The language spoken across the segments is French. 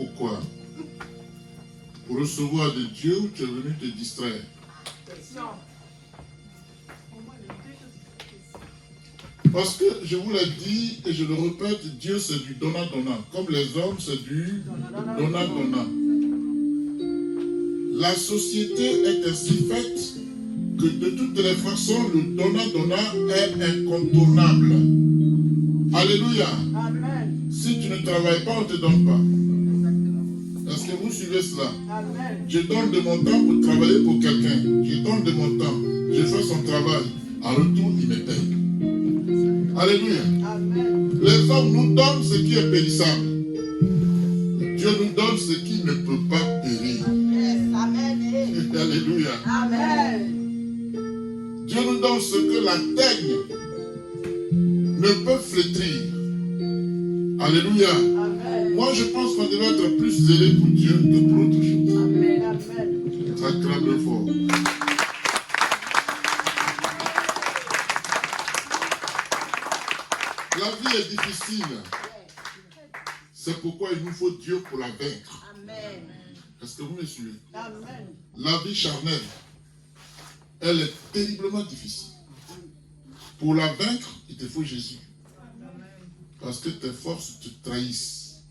pourquoi. Pour recevoir de Dieu, tu es venu te distraire. Parce que je vous l'ai dit et je le répète, Dieu c'est du donnant-donnant. Comme les hommes c'est du donnant-donnant. La société est ainsi faite que de toutes les façons, le donnant-donnant est incontournable. Alléluia. Amen. Si tu ne travailles pas, on ne te donne pas. Est-ce que vous suivez cela? Amen. Je donne de mon temps pour travailler pour quelqu'un. Je donne de mon temps. Je fais son travail. En retour, il me paye. Alléluia. Amen. Les hommes nous donnent ce qui est périssable. Dieu nous donne ce qui ne peut pas périr. Yes. Amen. Alléluia. Amen. Dieu nous donne ce que la teigne ne peut flétrir. Alléluia. Amen. Moi, je pense qu'on devrait être plus zélé pour Dieu que pour autre chose. Amen. Amen. Ça crame fort. La vie est difficile. C'est pourquoi il nous faut Dieu pour la vaincre. Amen. Est-ce que vous me suivez? Amen. La vie charnelle, elle est terriblement difficile. Pour la vaincre, il te faut Jésus. Parce que tes forces te trahissent.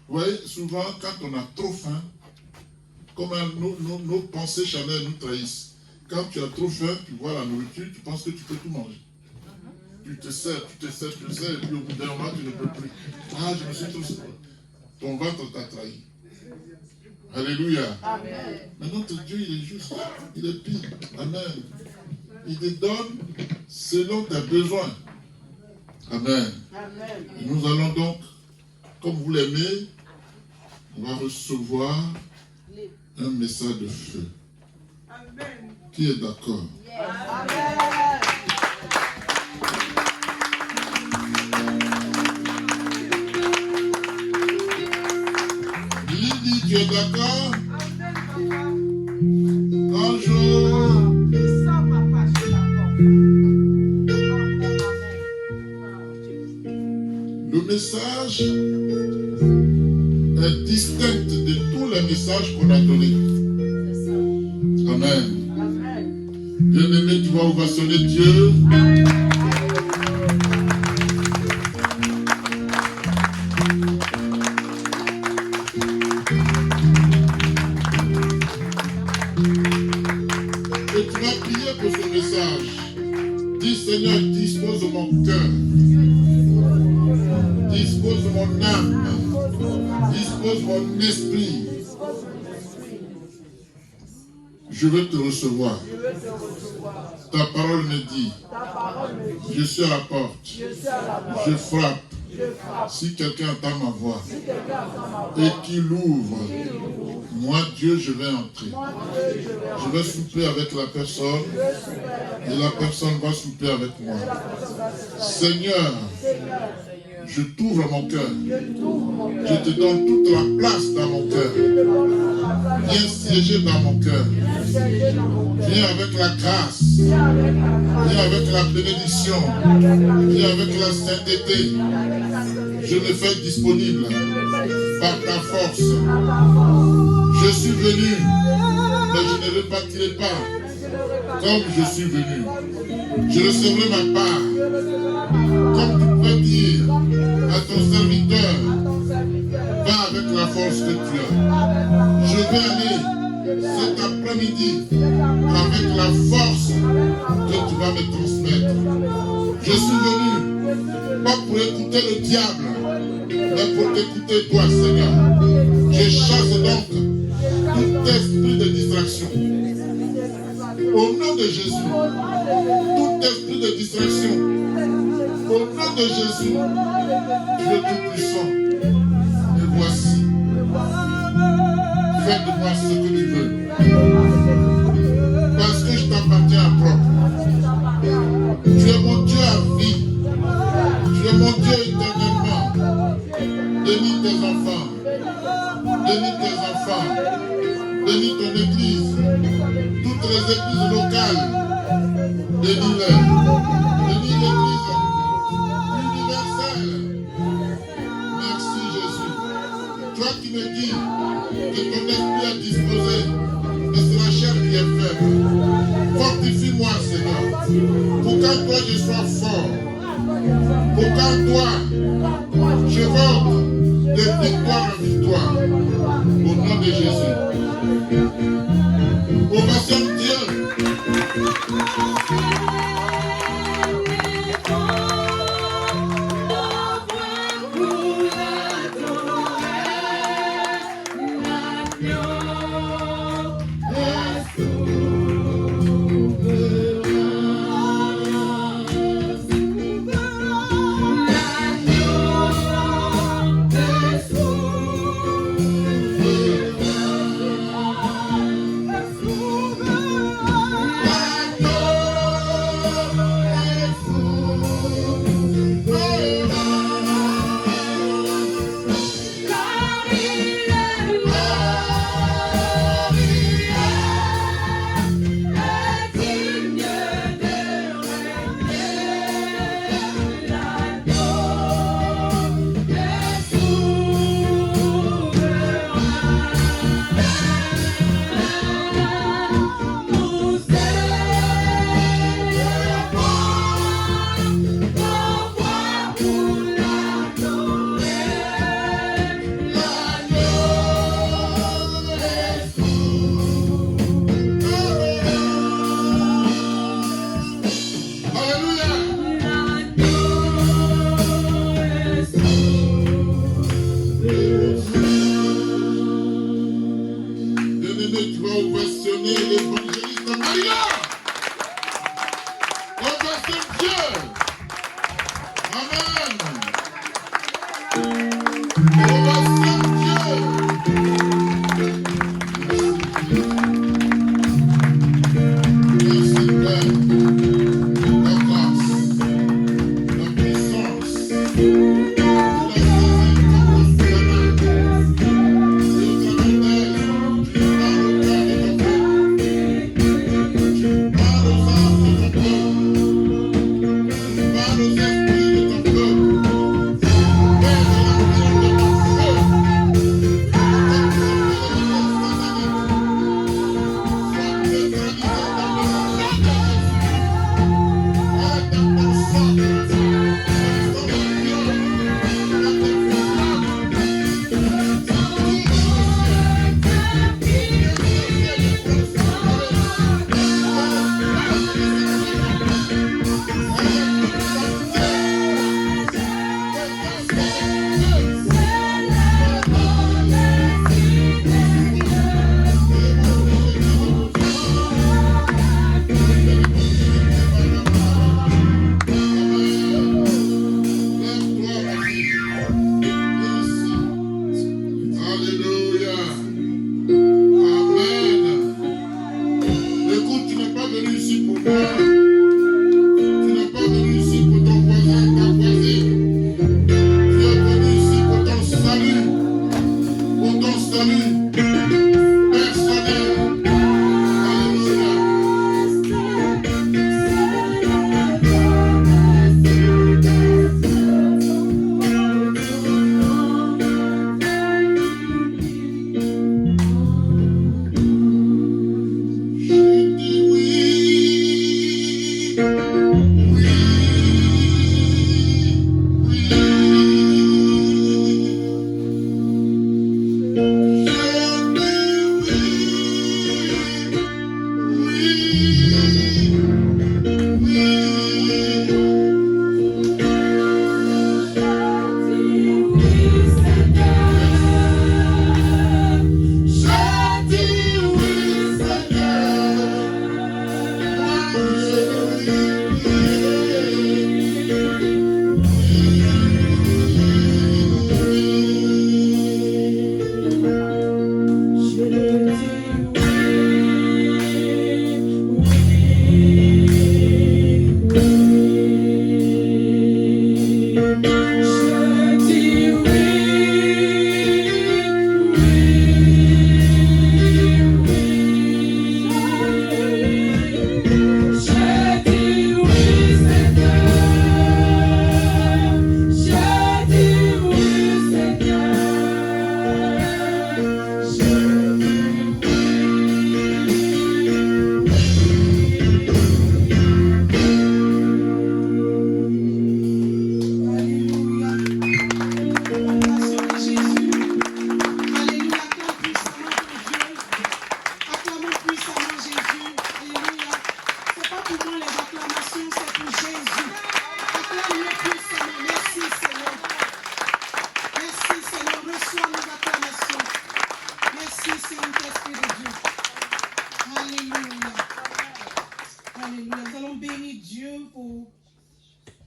Vous voyez, souvent, quand on a trop faim, comme nos pensées charnelles nous trahissent. Quand tu as trop faim, tu vois la nourriture, tu penses que tu peux tout manger. Tu te sers, et puis au bout d'un moment, tu ne peux plus. Ah, je me suis trop serré. Ton ventre t'a trahi. Alléluia. Amen. Mais notre Dieu, il est juste. Il est pire. Amen. Il te donne selon tes besoins. Amen. Amen. Et nous allons donc, comme vous l'aimez, on va recevoir un message de feu. Amen. Qui est d'accord? Amen. Lydie, tu es d'accord? Amen, papa. Un jour, Puissant, papa, je suis d'accord. le message est distinct de tous les messages qu'on a donnés. Amen. Amen. Bien-aimé, tu vas ovationner Dieu. Et tu vas prier pour ce message. Dis Seigneur, dispose mon cœur. Dispose mon âme. Dispose mon esprit. Je veux te recevoir. Je veux te recevoir. Ta parole me dit, Ta parole me dit, je suis à la porte. je suis à la porte. Je frappe. Je frappe. Si quelqu'un entend ma voix Si quelqu'un entend ma et voix, qu'il ouvre, moi Dieu, je vais entrer. moi, Dieu, je vais Je vais souper avec la personne et la personne va souper avec moi. Seigneur, Seigneur, je t'ouvre mon cœur. je t'ouvre mon Je cœur. te donne toute la place dans mon cœur. Je te donne la place. Viens siéger dans mon cœur. Siéger dans mon cœur. Viens avec la grâce. Viens avec la grâce. Viens avec la bénédiction. Viens avec la sainteté. Je me fais disponible par ta force. Je suis venu, mais je ne repartirai pas comme je suis venu. Je recevrai ma part. Comme tu peux dire à ton serviteur, va avec la force que tu as. Je vais aller cet après-midi avec la force que tu vas me transmettre. Je suis venu pas pour écouter le diable, mais pour t'écouter toi, Seigneur. Je chasse donc tout esprit de distraction. Au nom de Jésus, tout esprit de distraction, au nom de Jésus, Dieu Tout-Puissant, et voici, fais de moi ce que tu veux, parce que je t'appartiens à propre. Tu es mon Dieu à vie, tu es mon Dieu éternellement. Bénis tes enfants, bénis tes enfants, bénis ton église, toutes les églises locales, bénis-les, bénis l'église universelle. Merci Jésus. Toi Toi qui me dis que ton esprit est disposé, mais c'est la chair qui est faible. Fortifie-moi, Seigneur, pour qu'en toi je sois fort, pour qu'en toi je vole de victoire en victoire, au nom de Jésus. Ovation Dieu.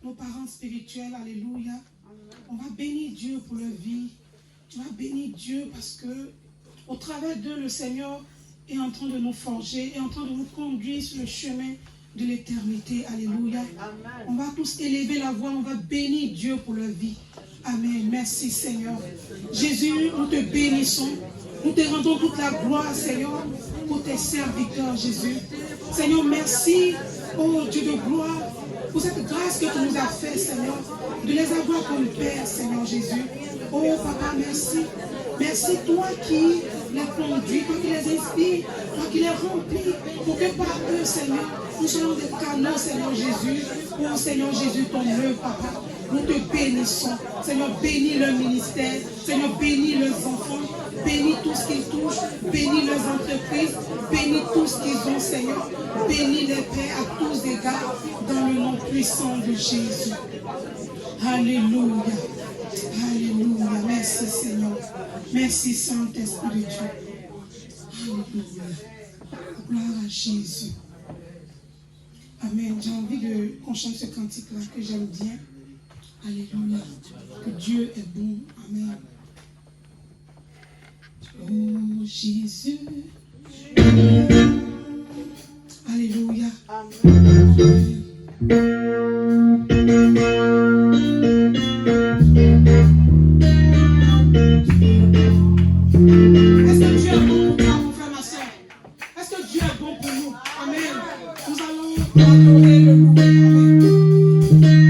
nos parents spirituels, alléluia. On va bénir Dieu pour leur vie. Tu vas bénir Dieu parce que au travers d'eux, le Seigneur est en train de nous forger, est en train de nous conduire sur le chemin de l'éternité. Alléluia. Amen. On va tous élever la voix, on va bénir Dieu pour leur vie. Amen. Merci Seigneur. Jésus, nous te bénissons. Nous te rendons toute la gloire, Seigneur, pour tes serviteurs, Jésus. Seigneur, merci, oh Dieu de gloire, pour cette grâce que tu nous as fait, Seigneur, de les avoir comme Père, Seigneur Jésus. Oh Papa, merci. Merci toi qui les conduis, toi qui les inspires, toi qui les remplis, pour que par eux, Seigneur, nous soyons des canaux, Seigneur Jésus. Oh Seigneur Jésus, ton œuvre, Papa. Nous te bénissons. Seigneur, bénis leur ministère. Seigneur, bénis leurs enfants. Bénis tout ce qu'ils touchent. Bénis leurs entreprises. Bénis tout ce qu'ils ont, Seigneur. Bénis les pères à tous égards dans le nom puissant de Jésus. Alléluia. Alléluia. Merci, Seigneur. Merci, Saint-Esprit de Dieu. Alléluia. Gloire à Jésus. Amen. J'ai envie qu'on chante ce cantique-là que j'aime bien. Alléluia. Que Dieu est bon. Amen. Oh Jésus. Alléluia. Amen. Est-ce que Dieu est bon pour toi, mon frère, ma soeur? Est-ce que Dieu est bon pour nous? Amen. Nous allons adorer le louer. Amen.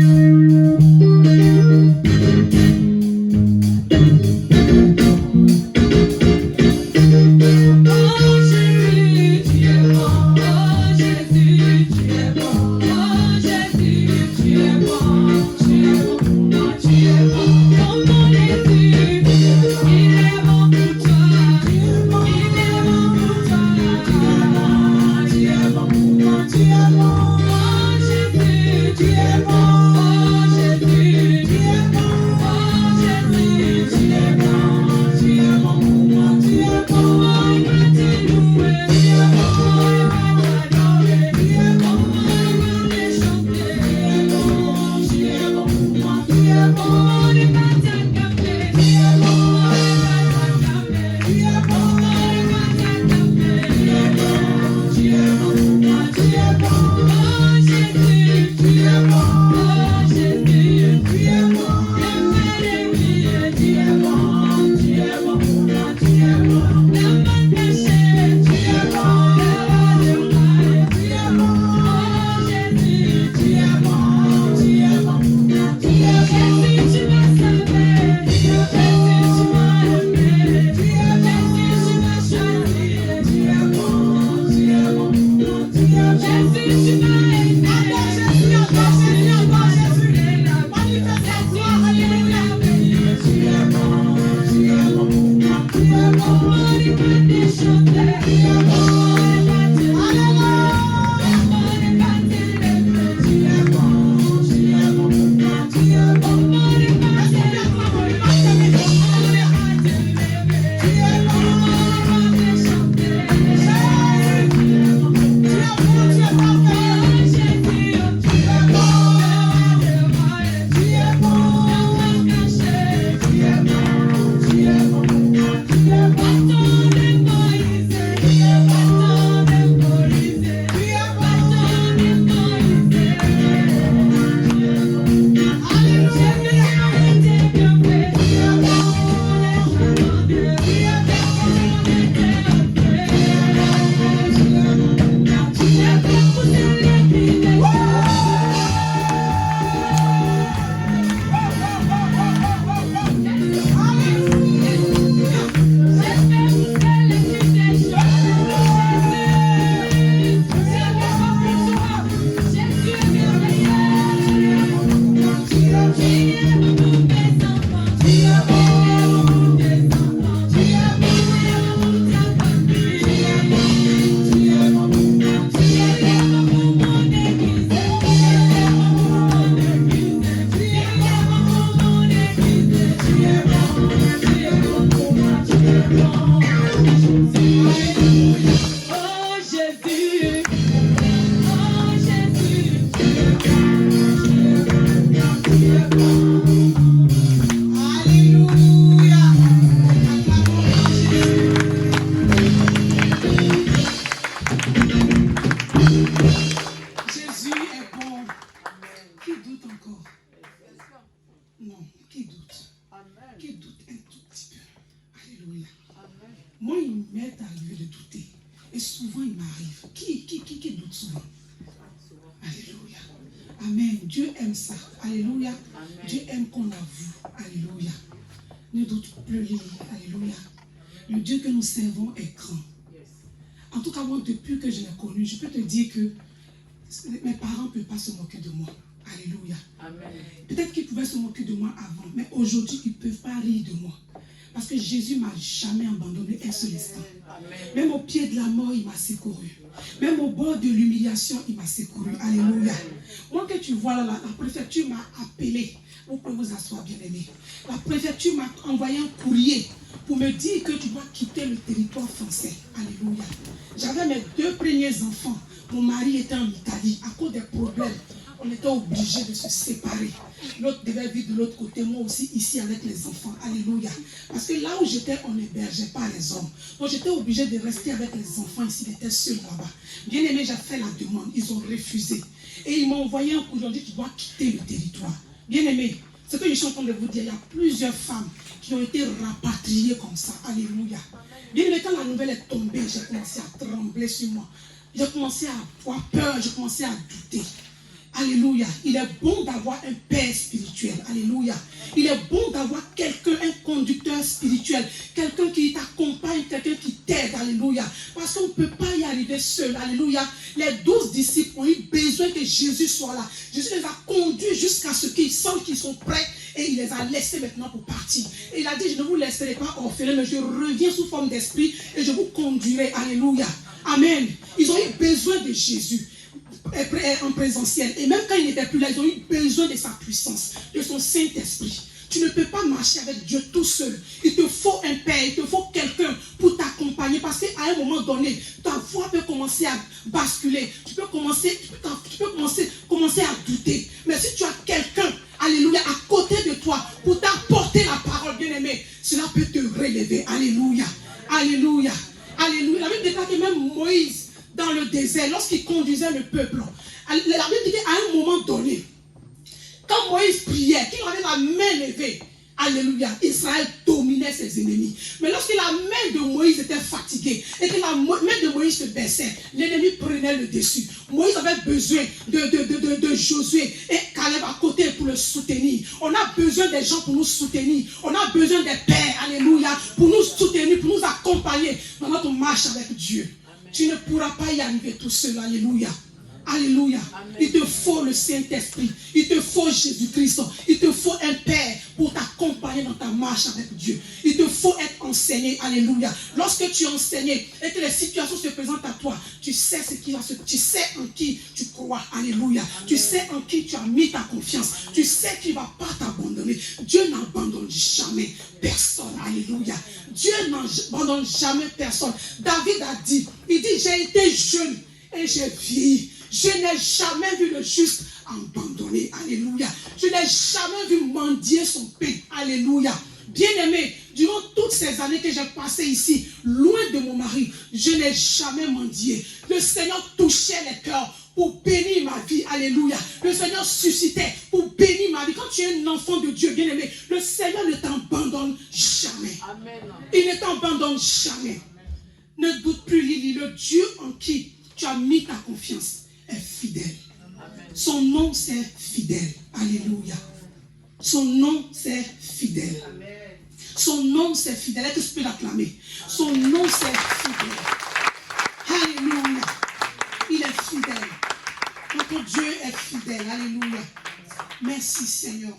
Moi, il m'est arrivé de douter. Et souvent, il m'arrive. Qui doute souvent? Alléluia. Amen. Dieu aime ça. Alléluia. Amen. Dieu aime qu'on avoue. Alléluia. Ne doute plus, Lily. Alléluia. Le Dieu que nous servons est grand. En tout cas, moi, depuis que je l'ai connu, je peux te dire que mes parents ne peuvent pas se moquer de moi. Alléluia. Peut-être qu'ils pouvaient se moquer de moi avant, mais aujourd'hui, ils ne peuvent pas rire de moi. Parce que Jésus ne m'a jamais abandonné un seul instant. Même au pied de la mort, il m'a secouru. Même au bord de l'humiliation, il m'a secouru. Alléluia. Moi, que tu vois là, la préfecture m'a appelé. Vous pouvez vous asseoir, bien-aimé. La préfecture m'a envoyé un courrier pour me dire que tu dois quitter le territoire français. Alléluia. J'avais mes 2 premiers enfants. Mon mari était en Italie. À cause des problèmes, on était obligés de se séparer. L'autre devait vivre de l'autre côté, moi aussi ici avec les enfants. Alléluia. Parce que là où j'étais, on n'hébergeait pas les hommes. Donc j'étais obligée de rester avec les enfants ici. Ils étaient seuls là-bas. Bien aimé, j'ai fait la demande. Ils ont refusé. Et ils m'ont envoyé un coup. Ils ont dit, tu dois quitter le territoire. Bien aimé, ce que je suis en train de vous dire, il y a plusieurs femmes qui ont été rapatriées comme ça. Alléluia. Bien aimé, quand la nouvelle est tombée, j'ai commencé à trembler sur moi. J'ai commencé à avoir peur, j'ai commencé à douter. Alléluia. Il est bon d'avoir un père spirituel. Alléluia. Il est bon d'avoir quelqu'un, un conducteur spirituel. Quelqu'un qui t'accompagne, quelqu'un qui t'aide. Alléluia. Parce qu'on ne peut pas y arriver seul. Alléluia. Les 12 disciples ont eu besoin que Jésus soit là. Jésus les a conduits jusqu'à ce qu'ils sentent qu'ils sont prêts. Et il les a laissés maintenant pour partir. Et il a dit, je ne vous laisserai pas orphelins, mais je reviens sous forme d'esprit et je vous conduirai. Alléluia. Amen. Ils ont eu besoin de Jésus en présentiel. Et même quand il n'était plus là, ils ont eu besoin de sa puissance, de son Saint-Esprit. Tu ne peux pas marcher avec Dieu tout seul. Il te faut un père, il te faut quelqu'un pour t'accompagner. Parce qu'à un moment donné, ta voix peut commencer à basculer. Tu peux commencer à douter. Mais si tu as quelqu'un, alléluia, à côté de toi, pour t'apporter la parole, bien-aimé, cela peut te relever. Alléluia. Alléluia. Alléluia. La Bible déclare que même Moïse, dans le désert, lorsqu'il conduisait le peuple, la Bible dit qu'à un moment donné, quand Moïse priait, qu'il avait la main levée, alléluia, Israël dominait ses ennemis. Mais lorsque la main de Moïse était fatiguée et que la main de Moïse se baissait, l'ennemi prenait le dessus. Moïse avait besoin de Josué et Caleb à côté pour le soutenir. On a besoin des gens pour nous soutenir. On a besoin des pères, alléluia, pour nous soutenir, pour nous accompagner dans notre marche avec Dieu. Tu ne pourras pas y arriver tout seul. Alléluia. Alléluia. Amen. Il te faut le Saint-Esprit. Il te faut Jésus-Christ. Il te faut un Père pour t'accompagner dans ta marche avec Dieu. Il te faut être enseigné. Alléluia. Lorsque tu es enseigné et que les situations se présentent à toi, tu sais tu sais en qui tu crois. Alléluia. Amen. Tu sais en qui tu as mis ta confiance. Tu sais qu'il ne va pas t'abandonner. Dieu n'abandonne jamais personne. Alléluia. Dieu n'abandonne jamais personne. David a dit, il dit, j'ai été jeune et j'ai vieilli. Je n'ai jamais vu le juste abandonné. Alléluia. Je n'ai jamais vu mendier son pain. Alléluia. Bien-aimé, durant toutes ces années que j'ai passées ici, loin de mon mari, je n'ai jamais mendié. Le Seigneur touchait les cœurs pour bénir ma vie. Alléluia. Le Seigneur suscitait pour bénir ma vie. Quand tu es un enfant de Dieu, bien-aimé, le Seigneur ne t'abandonne jamais. Amen. Il ne t'abandonne jamais. Ne doute plus, Lily, le Dieu en qui tu as mis ta confiance est fidèle. Amen. Son nom c'est fidèle. Alléluia. Son nom c'est fidèle. Amen. Son nom c'est fidèle. Est-ce que je peux l'acclamer? Son nom c'est fidèle. Alléluia. Il est fidèle. Notre Dieu est fidèle. Alléluia. Merci Seigneur.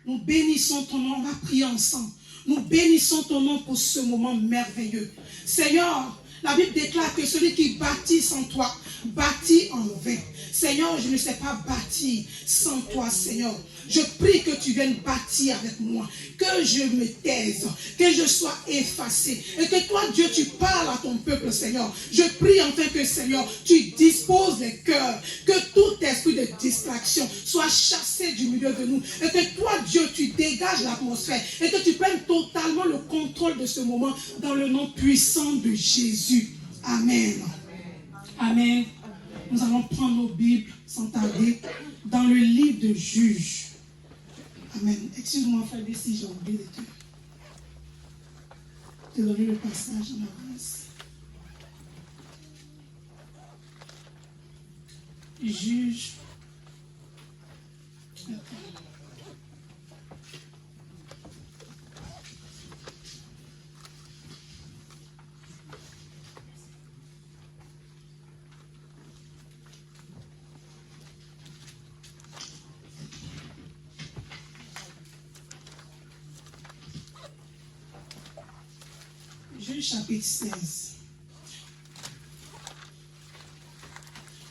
Nous bénissons ton nom. On va prier ensemble. Nous bénissons ton nom pour ce moment merveilleux. Seigneur, la Bible déclare que celui qui bâtit sans toi, bâtit en vain. Seigneur, je ne sais pas bâtir sans toi, Seigneur. Je prie que tu viennes bâtir avec moi, que je me taise, que je sois effacé, et que toi, Dieu, tu parles à ton peuple, Seigneur. Je prie enfin que, Seigneur, tu disposes les cœurs, que tout esprit de distraction soit chassé du milieu de nous, et que toi, Dieu, tu dégages l'atmosphère, et que tu prennes totalement le contrôle de ce moment, dans le nom puissant de Jésus. Amen. Amen. Nous allons prendre nos Bibles sans tarder dans le livre de Juges. Amen. Excuse-moi, frère, si j'ai oublié de te. te donner le passage en avance. Juge. Attends. Juge chapitre 16.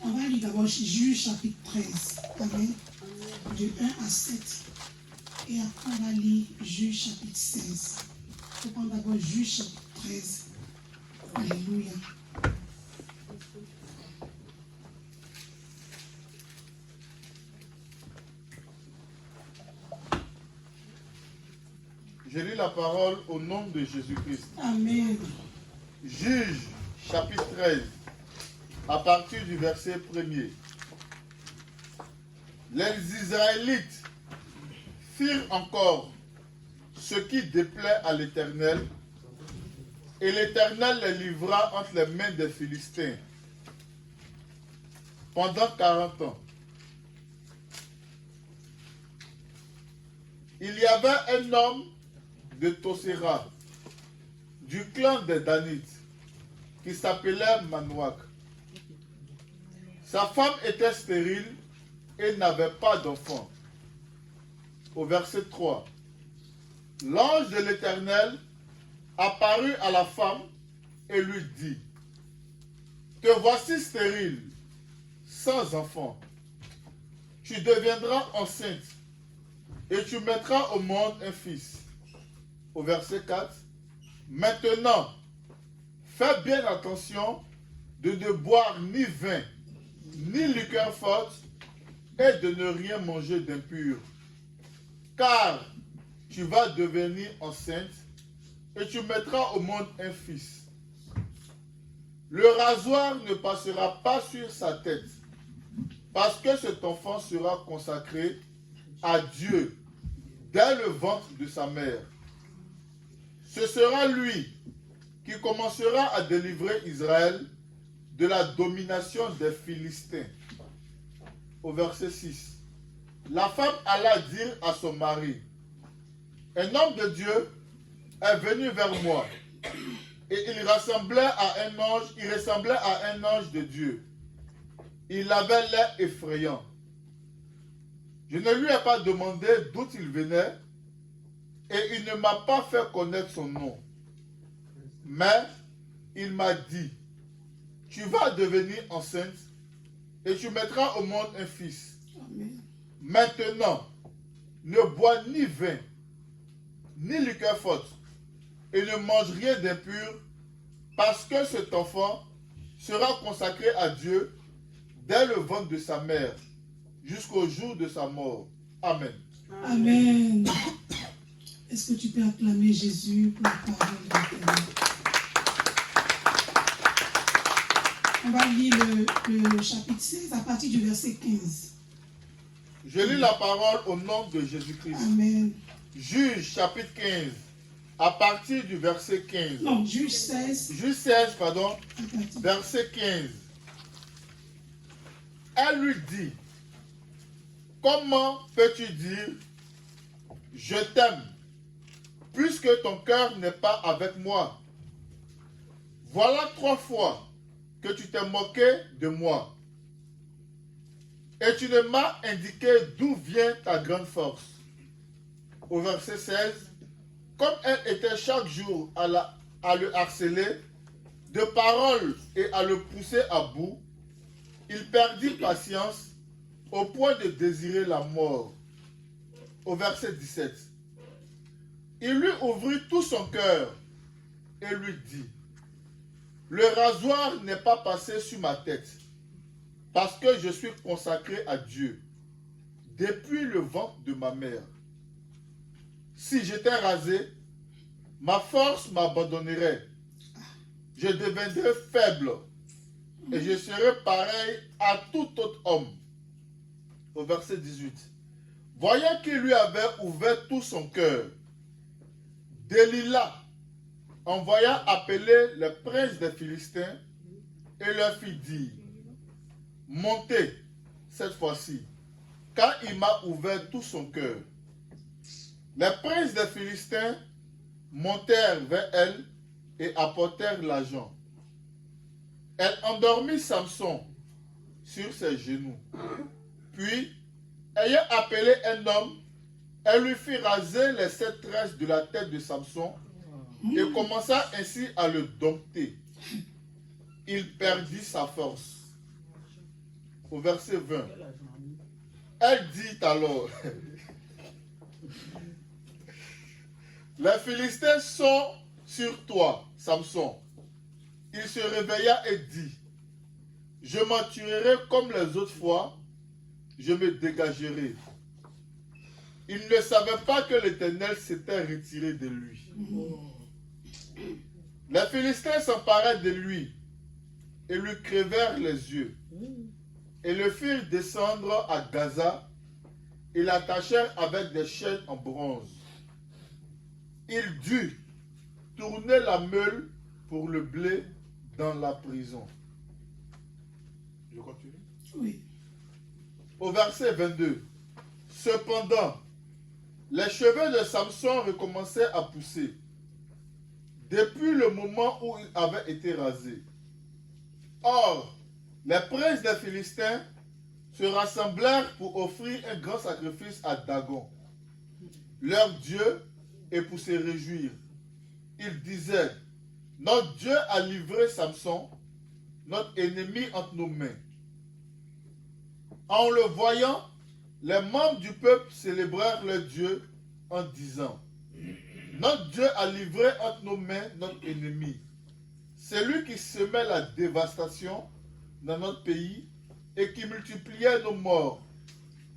On va lire d'abord Juge chapitre 13. Amen. De 1 à 7. Et après on va lire Juge chapitre 16. On va prendre d'abord Juge chapitre 13. Alléluia. Je lis la parole au nom de Jésus-Christ. Amen. Juge, chapitre 13, à partir du verset 1er. Les Israélites firent encore ce qui déplaît à l'Éternel, et l'Éternel les livra entre les mains des Philistins pendant 40 ans. Il y avait un homme de Toséra, du clan des Danites, qui s'appelait Manouak. Sa femme était stérile et n'avait pas d'enfant. Au verset 3, l'ange de l'Éternel apparut à la femme et lui dit, « Te voici stérile, sans enfant. Tu deviendras enceinte et tu mettras au monde un fils. » Au verset 4, « Maintenant, fais bien attention de ne boire ni vin, ni liqueur forte, et de ne rien manger d'impur, car tu vas devenir enceinte et tu mettras au monde un fils. Le rasoir ne passera pas sur sa tête, parce que cet enfant sera consacré à Dieu dès le ventre de sa mère. Ce sera lui qui commencera à délivrer Israël de la domination des Philistins. » Au verset 6. La femme alla dire à son mari, « Un homme de Dieu est venu vers moi, et il ressemblait à un ange de Dieu. Il avait l'air effrayant. Je ne lui ai pas demandé d'où il venait, et il ne m'a pas fait connaître son nom. Mais il m'a dit, tu vas devenir enceinte et tu mettras au monde un fils. Amen. Maintenant, ne bois ni vin, ni liqueur forte, et ne mange rien d'impur, parce que cet enfant sera consacré à Dieu dès le ventre de sa mère, jusqu'au jour de sa mort. Amen. Amen. Est-ce que tu peux acclamer Jésus pour la parole de l'Éternel? On va lire le chapitre 16 à partir du verset 15. Je lis la parole au nom de Jésus-Christ. Amen. Juge chapitre 15, à partir du verset 15. Non, Juge 16. Juge 16, pardon, à partir- verset 15. Elle lui dit, comment peux-tu dire, je t'aime, puisque ton cœur n'est pas avec moi? Voilà 3 fois que tu t'es moqué de moi. Et tu ne m'as indiqué d'où vient ta grande force. Au verset 16, comme elle était chaque jour à le harceler de paroles et à le pousser à bout, il perdit patience au point de désirer la mort. Au verset 17, il lui ouvrit tout son cœur et lui dit, le rasoir n'est pas passé sur ma tête, parce que je suis consacré à Dieu depuis le ventre de ma mère. Si j'étais rasé, ma force m'abandonnerait. Je deviendrais faible et je serais pareil à tout autre homme. Au verset 18. Voyant qu'il lui avait ouvert tout son cœur, Delilah, envoya appeler le prince des Philistins et leur fit dire, montez cette fois-ci, car il m'a ouvert tout son cœur. Les princes des Philistins montèrent vers elle et apportèrent l'argent. Elle endormit Samson sur ses genoux. Puis, ayant appelé un homme, elle lui fit raser les 7 tresses de la tête de Samson et commença ainsi à le dompter. Il perdit sa force. Au verset 20. Elle dit alors, les Philistins sont sur toi, Samson. Il se réveilla et dit, je m'en tuerai comme les autres fois, je me dégagerai. Il ne savait pas que l'Éternel s'était retiré de lui. Les Philistins s'emparèrent de lui et lui crevèrent les yeux et le firent descendre à Gaza et l'attachèrent avec des chaînes en bronze. Il dut tourner la meule pour le blé dans la prison. Je continue? Oui. Au verset 22. Cependant, les cheveux de Samson recommençaient à pousser depuis le moment où il avait été rasé. Or, les princes des Philistins se rassemblèrent pour offrir un grand sacrifice à Dagon, leur dieu, et pour se réjouir. Ils disaient, notre Dieu a livré Samson, notre ennemi, entre nos mains. En le voyant, les membres du peuple célébrèrent leur Dieu en disant, notre Dieu a livré entre nos mains notre ennemi. C'est lui qui semait la dévastation dans notre pays et qui multipliait nos morts.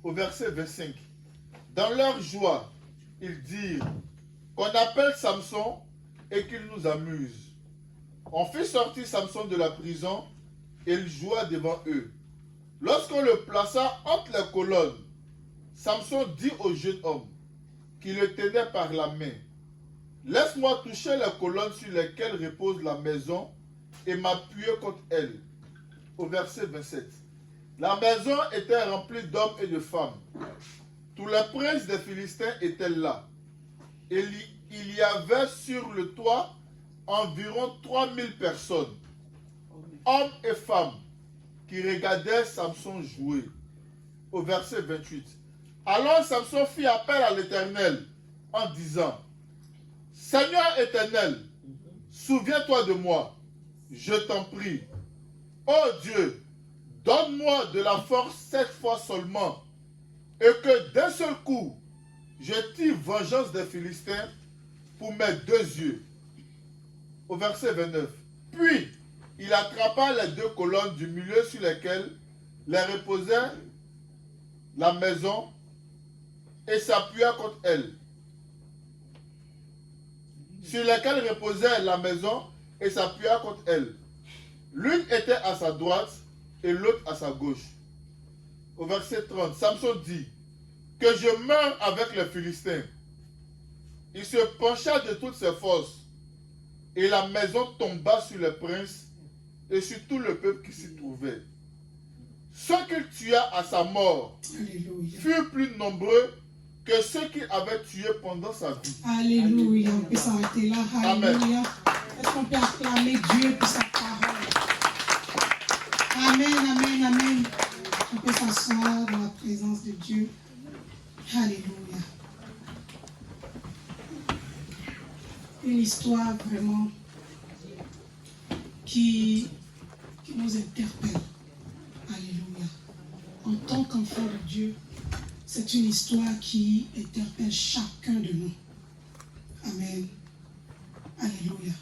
Au verset 25. Dans leur joie, ils dirent qu'on appelle Samson et qu'il nous amuse. On fit sortir Samson de la prison et il joua devant eux. Lorsqu'on le plaça entre les colonnes, Samson dit au jeune homme qui le tenait par la main, laisse-moi toucher les colonnes sur lesquelles repose la maison et m'appuyer contre elles. Au verset 27. La maison était remplie d'hommes et de femmes. Tous les princes des Philistins étaient là. Et il y avait sur le toit environ 3000 personnes, hommes et femmes, qui regardaient Samson jouer. Au verset 28. Alors Samson fit appel à l'Éternel en disant, Seigneur éternel, souviens-toi de moi, je t'en prie. Oh Dieu, donne-moi de la force cette fois seulement, et que d'un seul coup, je tire vengeance des Philistins pour mes 2 yeux. Au verset 29. Puis, il attrapa les 2 colonnes du milieu sur lesquelles les reposait la maison et s'appuya contre elles. Sur lesquelles reposait la maison et s'appuya contre elles. L'une était à sa droite et l'autre à sa gauche. Au verset 30, Samson dit, que je meure avec les Philistins. Il se pencha de toutes ses forces et la maison tomba sur les princes et sur tout le peuple qui s'y trouvait. Ceux qu'il tua à sa mort furent plus nombreux que ceux qu'il avait tués pendant sa vie. Alléluia. On peut s'arrêter là. Alléluia. Est-ce qu'on peut acclamer Dieu pour sa parole? Amen, amen, amen. On peut s'asseoir dans la présence de Dieu. Alléluia. Une histoire vraiment qui nous interpelle. Alléluia. En tant qu'enfant de Dieu, c'est une histoire qui interpelle chacun de nous. Amen. Alléluia.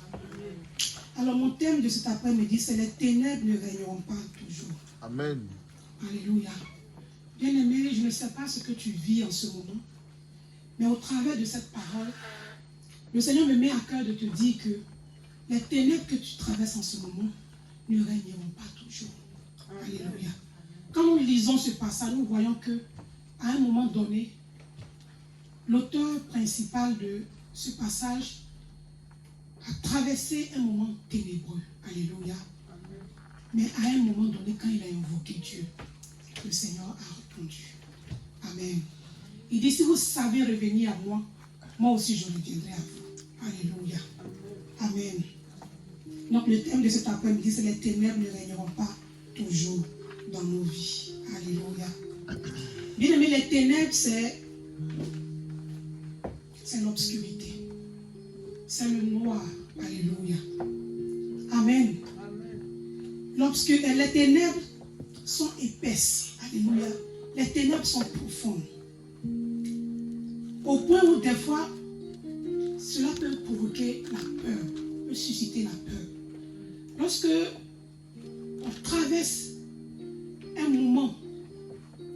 Alors mon thème de cet après-midi, c'est les ténèbres ne régneront pas toujours. Amen. Alléluia. Bien-aimé, je ne sais pas ce que tu vis en ce moment, mais au travers de cette parole, le Seigneur me met à cœur de te dire que les ténèbres que tu traverses en ce moment ne régneront pas toujours. Alléluia. Quand nous lisons ce passage, nous voyons que à un moment donné, l'auteur principal de ce passage a traversé un moment ténébreux. Alléluia. Mais à un moment donné, quand il a invoqué Dieu, le Seigneur a répondu. Amen. Il dit, si vous savez revenir à moi, moi aussi je reviendrai à vous. Alléluia. Amen. Donc le thème de cet après-midi, c'est les ténèbres ne régneront pas toujours dans nos vies. Alléluia. Bien aimé, les ténèbres, c'est l'obscurité. C'est le noir. Alléluia. Amen. Les ténèbres sont épaisses. Alléluia. Les ténèbres sont profondes. Au point où des fois, cela peut provoquer la peur, peut susciter la peur. Lorsque on traverse un moment,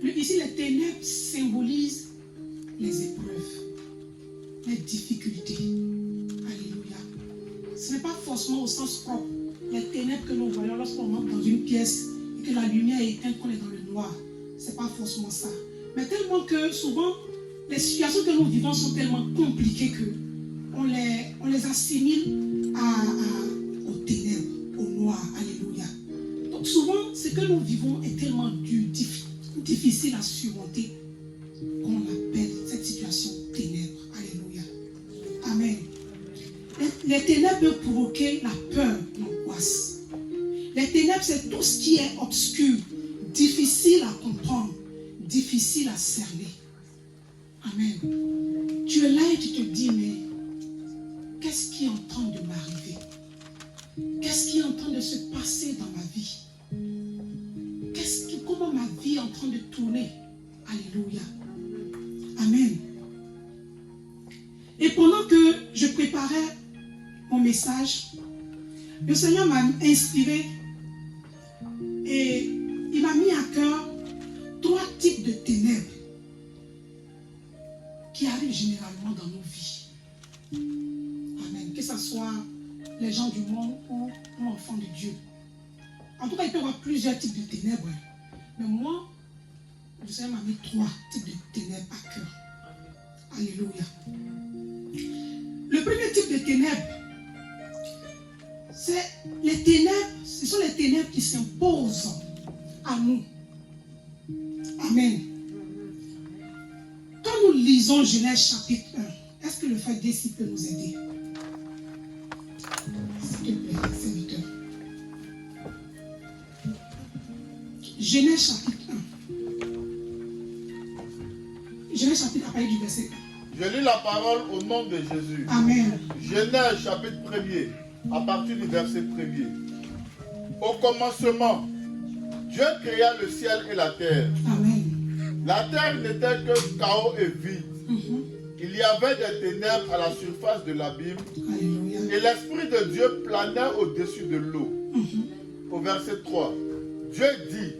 ici les ténèbres symbolisent les épreuves, les difficultés. Alléluia. Ce n'est pas forcément au sens propre. Les ténèbres que nous voyons lorsqu'on entre dans une pièce et que la lumière est éteinte, qu'on est dans le noir. Ce n'est pas forcément ça. Mais tellement que souvent, les situations que nous vivons sont tellement compliquées qu'on les assimile aux ténèbres, au noir. Alléluia. Donc souvent, ce que nous vivons est tellement dur, difficile à surmonter qu'on appelle cette situation ténèbres. Alléluia. Amen. Les ténèbres peuvent provoquer la peur, l'angoisse. Les ténèbres, c'est tout ce qui est obscur, difficile à comprendre, difficile à cerner. Amen. Tu es là et tu te dis, mais qu'est-ce qui est en train de m'arriver? Qu'est-ce qui est en train de se passer dans ma vie? Comment ma vie est en train de tourner? Alléluia. Amen. Et pendant que je préparais mon message, le Seigneur m'a inspiré et il m'a mis à cœur 3 types de ténèbres qui arrivent généralement dans nos vies. Amen. Que ce soit les gens du monde ou enfants de Dieu. En tout cas, il peut y avoir plusieurs types de ténèbres. Mais moi, le Seigneur m'a mis 3 types de ténèbres à cœur. Alléluia. Le premier type de ténèbres, c'est les ténèbres, ce sont les ténèbres qui s'imposent à nous. Amen. Quand nous lisons Genèse chapitre 1, est-ce que le frère Desi peut nous aider? S'il te plaît, serviteur. Genèse chapitre 1. Genèse chapitre, à partir du verset 1. Je lis la parole au nom de Jésus. Amen. Genèse chapitre 1er, à partir du verset 1er. Au commencement, Dieu créa le ciel et la terre. Amen. La terre n'était que chaos et vide. Il y avait des ténèbres à la surface de l'abîme. Alléluia. Et l'Esprit de Dieu planait au-dessus de l'eau. Au verset 3, Dieu dit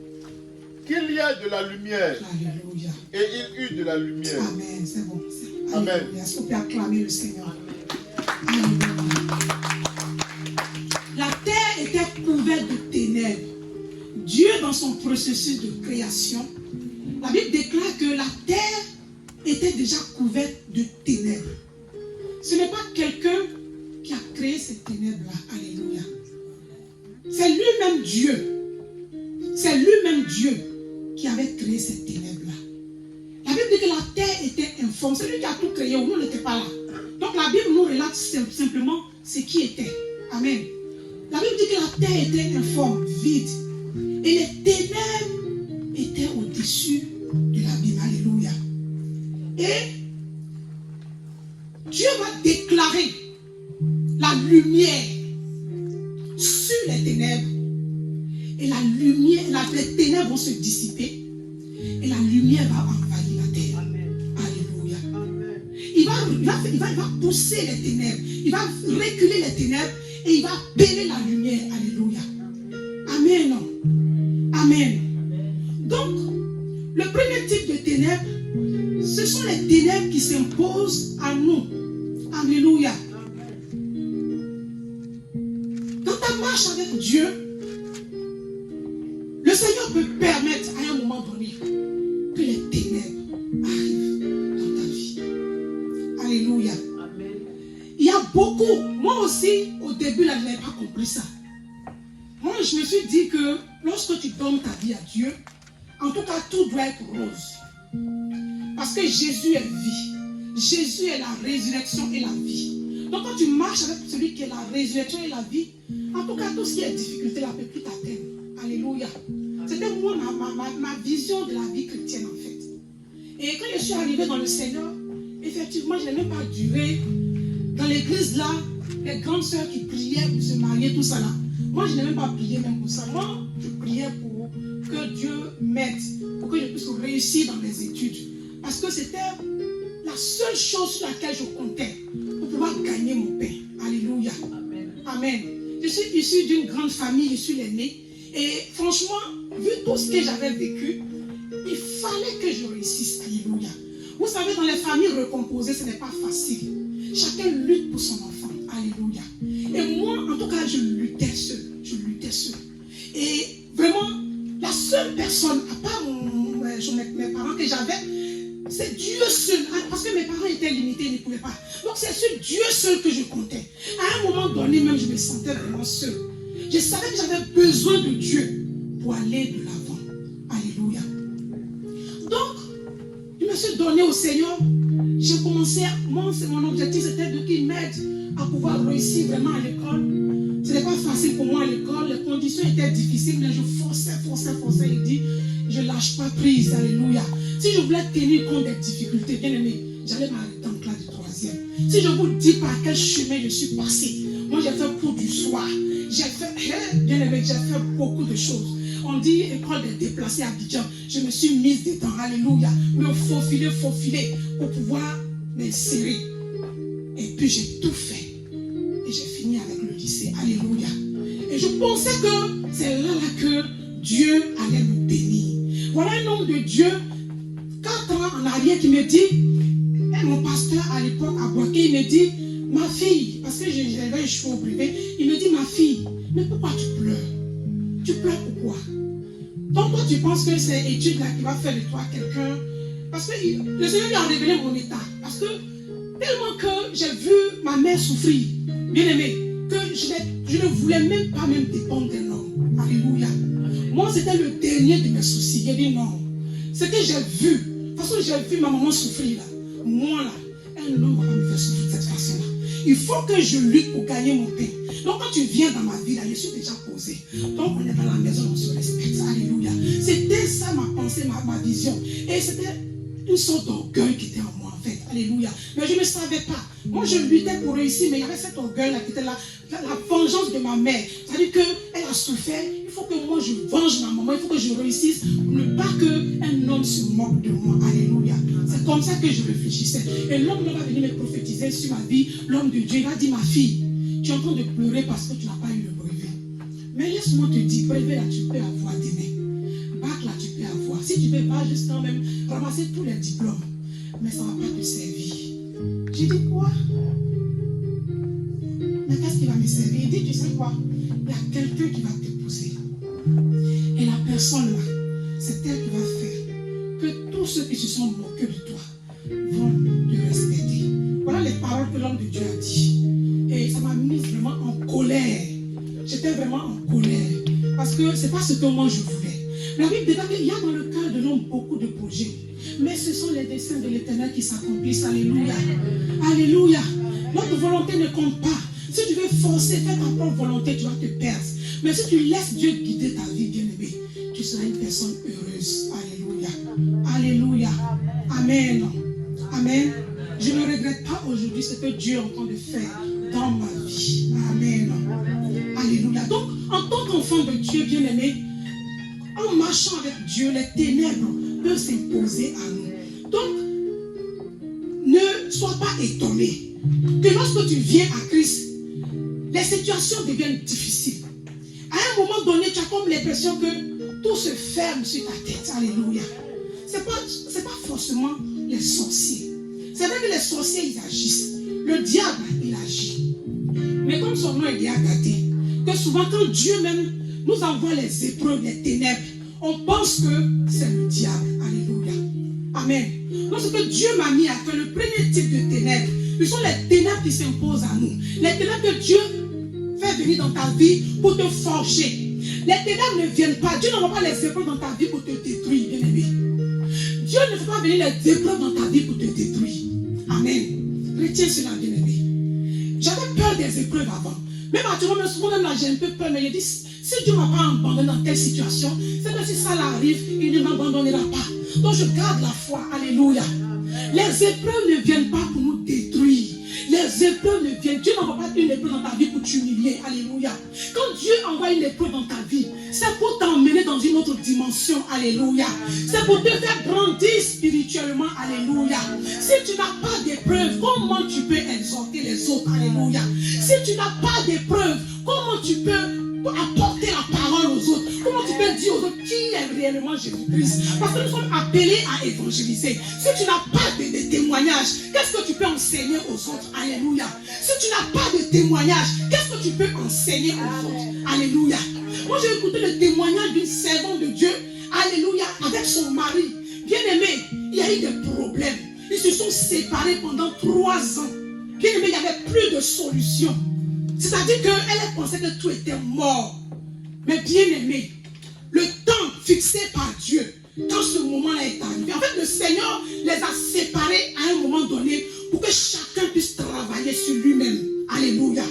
qu'il y ait de la lumière. Alléluia. Et il eut de la lumière. Amen, c'est bon. Amen. Alléluia. Est-ce qu'on peut acclamer le Seigneur? Alléluia. La terre était couverte de ténèbres. Dieu, dans son processus de création, la Bible déclare que la terre était déjà couverte de ténèbres. Ce n'est pas quelqu'un qui a créé ces ténèbres-là. Alléluia. C'est lui-même Dieu. C'est lui-même Dieu qui avait créé ces ténèbres-là. La Bible dit que la terre était informe. C'est lui qui a tout créé. Nous n'étions pas là. Donc la Bible nous relate simplement ce qui était. Amen. La Bible dit que la terre était informe, vide. Et les ténèbres étaient au-dessus de l'abîme. Alléluia. Et Dieu va déclarer la lumière sur les ténèbres. Et la lumière, les ténèbres vont se dissiper. Et la lumière va envahir la terre. Amen. Alléluia. Amen. Il va pousser les ténèbres. Il va reculer les ténèbres. Et il va appeler la lumière. Alléluia. Amen. Amen. Donc, le premier type de ténèbres, ce sont les ténèbres qui s'imposent à nous. Alléluia. Dans ta marche avec Dieu, le Seigneur peut permettre à un moment donné que les ténèbres arrivent dans ta vie. Alléluia. Amen. Il y a beaucoup, moi aussi, au début, là, je n'avais pas compris ça. Moi, je me suis dit que lorsque tu donnes ta vie à Dieu, en tout cas, tout doit être rose. Parce que Jésus est vie. Jésus est la résurrection et la vie. Donc quand tu marches avec celui qui est la résurrection et la vie, en tout cas, tout ce qui est difficulté là ne peut plus t'atteindre. Alléluia. C'était moi ma vision de la vie chrétienne en fait. Et quand je suis arrivé dans le Seigneur, effectivement, je n'ai même pas duré. Dans l'église là, les grandes sœurs qui priaient pour se marier, tout ça là. Moi, je n'ai même pas prié même pour ça. Moi, je priais pour que Dieu m'aide, pour que je puisse réussir dans mes études. Parce que c'était la seule chose sur laquelle je comptais pour pouvoir gagner mon pain. Alléluia. Amen. Amen. Je suis issue d'une grande famille, je suis l'aînée. Et franchement, vu tout ce que j'avais vécu, il fallait que je réussisse. Alléluia. Vous savez, dans les familles recomposées, ce n'est pas facile. Chacun lutte pour son enfant. Alléluia. Et moi, en tout cas, je luttais seul. Je luttais seul. Et vraiment, la seule personne, à part mes parents que j'avais, c'est Dieu seul. Parce que mes parents étaient limités, ils ne pouvaient pas. Donc c'est sur Dieu seul que je comptais. À un moment donné, même, je me sentais vraiment seul. Je savais que j'avais besoin de Dieu pour aller de l'avant. Alléluia. Donc, je me suis donné au Seigneur. J'ai commencé, mon objectif c'était de qu'il m'aide à pouvoir réussir vraiment à l'école. Ce n'est pas facile pour moi à l'école, les conditions étaient difficiles, mais je forçais. Il dit, je ne lâche pas prise, alléluia. Si je voulais tenir compte des difficultés, bien aimé, j'allais m'arrêter en classe de 3e. Si je vous dis par quel chemin je suis passé, moi j'ai fait cours du soir, j'ai fait beaucoup de choses. On dit école des déplacés à Abidjan, je me suis mise dedans, alléluia, me faufiler pour pouvoir m'insérer. Et puis j'ai tout fait. Et j'ai fini avec le lycée, alléluia. Et je pensais que c'est là que Dieu allait me bénir. Voilà un homme de Dieu, 4 ans en arrière, qui me dit, et mon pasteur à l'époque à Boaké, il me dit, ma fille, parce que j'avais un choix au privé, il me dit, ma fille, mais pourquoi tu pleures? Tu pleures pourquoi? Donc toi tu penses que c'est l'étude là qui va faire de toi quelqu'un? Parce que le Seigneur lui a révélé mon état. Parce que tellement que j'ai vu ma mère souffrir, bien aimé, que je ne voulais même pas dépendre d'un homme. Alléluia. Moi c'était le dernier de mes soucis. J'ai dit non. Ce que j'ai vu, de toute façon j'ai vu ma maman souffrir là. Moi là, un homme va me faire souffrir de cette façon là. Il faut que je lutte pour gagner mon pain. Donc quand tu viens dans ma vie là, je suis déjà posé. Donc on est dans la maison, on se respecte. Alléluia. C'était ça ma pensée, ma vision. Et c'était une sorte d'orgueil qui était en moi en fait. Alléluia. Mais je ne savais pas. Moi je luttais pour réussir, mais il y avait cet orgueil là qui était là. La vengeance de ma mère. C'est-à-dire qu'elle a souffert. Il faut que moi je venge ma maman. Il faut que je réussisse. Pour ne pas qu'un homme se moque de moi. Alléluia. C'est comme ça que je réfléchissais. Et l'homme va venir me prophétiser sur ma vie. L'homme de Dieu, il a dit, ma fille, tu es en train de pleurer parce que tu n'as pas eu le brevet. Mais laisse-moi te dire, brevet là, tu peux avoir demain. Bac là, tu peux avoir. Si tu veux pas juste quand même ramasser tous les diplômes. Mais ça ne va pas te servir. J'ai dit quoi? Mais qu'est-ce qui va me servir? Il dit, tu sais quoi? Il y a quelqu'un qui va t'épouser. Et la personne là, c'est elle qui va faire que tous ceux qui se sont moqués de toi vont te respecter. Voilà les paroles que l'homme de Dieu a dit. Et ça m'a mis vraiment en colère. J'étais vraiment en colère. Parce que ce n'est pas ce que moi je voulais. La Bible dit qu'il y a dans le cœur de l'homme beaucoup de projets. Mais ce sont les desseins de l'Éternel qui s'accomplissent. Alléluia. Alléluia. Notre volonté ne compte pas. Si tu veux forcer, faire ta propre volonté, tu vas te perdre. Mais si tu laisses Dieu guider ta vie, bien-aimée, tu seras une personne heureuse. Alléluia. Alléluia. Amen. Amen. Je ne regrette pas aujourd'hui ce que Dieu est en train de faire dans ma vie. Amen. Alléluia. Donc, en tant qu'enfant de Dieu, bien-aimé, en marchant avec Dieu, les ténèbres peuvent s'imposer à nous. Donc, ne sois pas étonné que lorsque tu viens à Christ, les situations deviennent difficiles. À un moment donné, tu as comme l'impression que tout se ferme sur ta tête. Alléluia. Ce n'est pas forcément les sorciers. C'est vrai que les sorciers, ils agissent. Le diable, il agit. Mais comme son nom est bien gâté, que souvent quand Dieu même nous envoie les épreuves, les ténèbres, on pense que c'est le diable. Alléluia. Amen. Donc ce que Dieu m'a mis à faire, le premier type de ténèbres, Ce sont les ténèbres qui s'imposent à nous. Les ténèbres que Dieu fait venir dans ta vie pour te forger. Les ténèbres ne viennent pas. Dieu n'envoie pas les épreuves dans ta vie pour te détruire, bien aimé. Dieu ne fait pas venir les épreuves dans ta vie pour te détruire. Amen. Retiens cela, bien aimé. J'avais peur des épreuves avant. Même actuellement, même là, j'ai un peu peur, mais je dis, si Dieu ne m'a pas abandonné dans telle situation, c'est que si ça l'arrive, il ne m'abandonnera pas. Donc je garde la foi. Alléluia. Les épreuves ne viennent pas pour nous détruire. Les épreuves ne viennent. Dieu n'envoie pas une épreuve dans ta vie pour t'humilier. Alléluia. Quand Dieu envoie une épreuve dans ta vie, c'est pour t'emmener dans une autre dimension. Alléluia. C'est pour te faire grandir spirituellement. Alléluia. Si tu n'as pas d'épreuve, comment tu peux exhorter les autres? Alléluia. Si tu n'as pas d'épreuve, comment tu peux apporter la parole aux autres? Comment tu peux dire aux autres qui est réellement Jésus-Christ? Parce que nous sommes appelés à évangéliser. Si tu n'as pas de témoignage, qu'est-ce que tu peux enseigner aux autres? Alléluia. Si tu n'as pas de témoignage, qu'est-ce que tu peux enseigner aux autres? Alléluia. Moi j'ai écouté le témoignage d'une servante de Dieu, alléluia, avec son mari. Bien aimé, il y a eu des problèmes. Ils se sont séparés pendant 3 ans. Bien aimé, il n'y avait plus de solution. C'est-à-dire qu'elle pensait que tout était mort. Mais bien aimé, le temps fixé par Dieu, quand ce moment-là est arrivé, en fait le Seigneur les a séparés à un moment donné pour que chacun puisse travailler sur lui-même. Alléluia.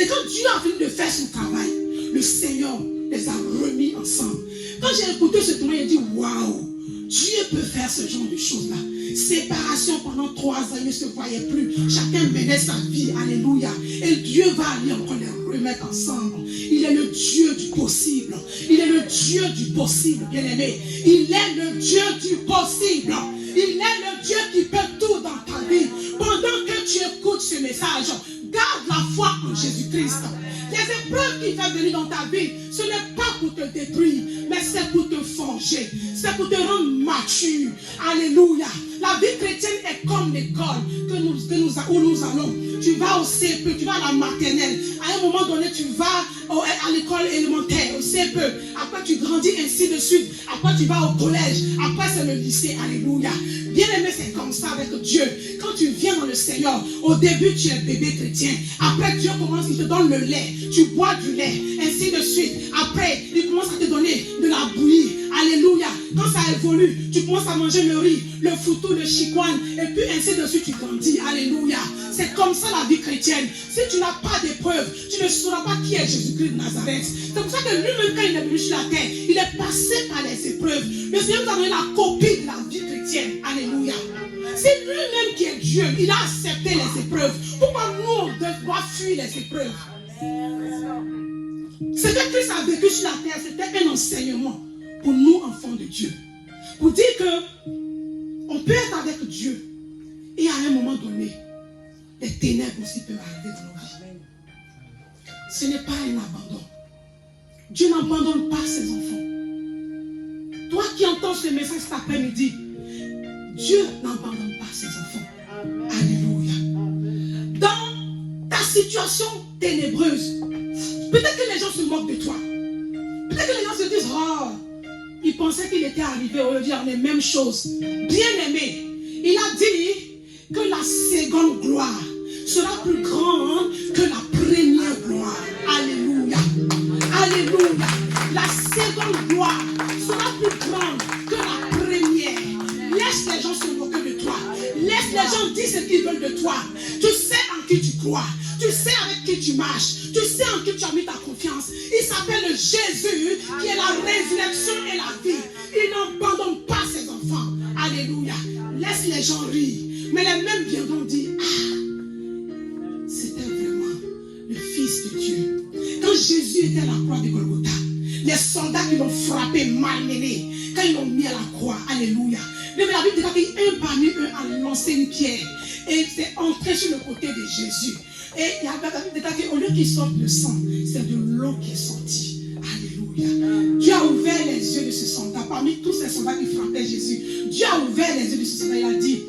Et quand Dieu a fini de faire son travail, le Seigneur les a remis ensemble. Quand j'ai écouté ce témoin, j'ai dit waouh, Dieu peut faire ce genre de choses-là. Séparation pendant 3 ans, ils ne se voyaient plus. Chacun menait sa vie. Alléluia. Et Dieu va aller encore les remettre ensemble. Il est le Dieu du possible. Il est le Dieu du possible, bien aimé. Il est le Dieu du possible. Il est le Dieu qui peut tout dans ta vie. Pendant que tu écoutes ce message, garde la foi en Jésus-Christ. Les épreuves qu'il fait venir dans ta vie, ce n'est pas pour te détruire, mais c'est pour te forger. C'est pour te rendre mature. Alléluia. La vie chrétienne est comme l'école où nous allons. Tu vas au CP, tu vas à la maternelle. À un moment donné, tu vas à l'école élémentaire, au CP. Après, tu grandis ainsi de suite. Après, tu vas au collège. Après, c'est le lycée. Alléluia. Bien aimé, c'est comme ça avec Dieu. Quand tu viens dans le Seigneur, au début, tu es bébé chrétien. Après, Dieu commence, il te donne le lait. Tu bois du lait, ainsi de suite. Après, il commence à te donner de la bouillie. Alléluia. Quand ça évolue, tu commences à manger le riz, le foutou, le chikwani, et puis ainsi de suite, tu grandis. Alléluia. C'est comme ça la vie chrétienne. Si tu n'as pas d'épreuve, tu ne sauras pas qui est Jésus-Christ de Nazareth. C'est pour ça que lui-même, quand il est venu sur la terre, il est passé par les épreuves. Le Seigneur nous a donné la copie de la vie chrétienne. Alléluia. C'est lui-même qui est Dieu. Il a accepté les épreuves. Pourquoi nous, on doit fuir les épreuves? Ce que Christ a vécu sur la terre, c'était un enseignement pour nous, enfants de Dieu. Pour dire que on peut être avec Dieu et à un moment donné, les ténèbres aussi peuvent arriver dans nos vies. Ce n'est pas un abandon. Dieu n'abandonne pas ses enfants. Toi qui entends ce message cet après-midi, Dieu n'abandonne pas ses enfants. Alléluia. Dans ta situation ténébreuse, peut-être que les gens se moquent de toi. Peut-être que les gens se disent, oh, il pensait qu'il était arrivé au lieu les mêmes choses. Bien aimé, il a dit que la seconde gloire sera plus grande que la première gloire. Alléluia. Alléluia. La seconde gloire sera plus grande que la première. Laisse les gens se moquer de toi. Laisse les gens dire ce qu'ils veulent de toi. Tu sais en qui tu crois. Tu sais avec qui tu marches. Tu sais en qui tu as mis ta confiance. Il s'appelle Jésus qui est la résurrection et la vie. Il n'abandonne pas ses enfants. Alléluia. Laisse les gens rire. Mais les mêmes viendront dire, ah, c'était vraiment le Fils de Dieu. Quand Jésus était à la croix de Golgotha, les soldats qui l'ont frappé, malmené, quand ils l'ont mis à la croix, alléluia. Mais la Bible dit qu'un parmi eux a lancé une pierre et s'est entré sur le côté de Jésus. Et la Bible dit qu'au lieu qu'il sorte le sang, c'est de l'eau qui est sortie. Alléluia. Dieu a ouvert les yeux de ce soldat. Parmi tous ces soldats qui frappaient Jésus, Dieu a ouvert les yeux de ce soldat. Il a dit,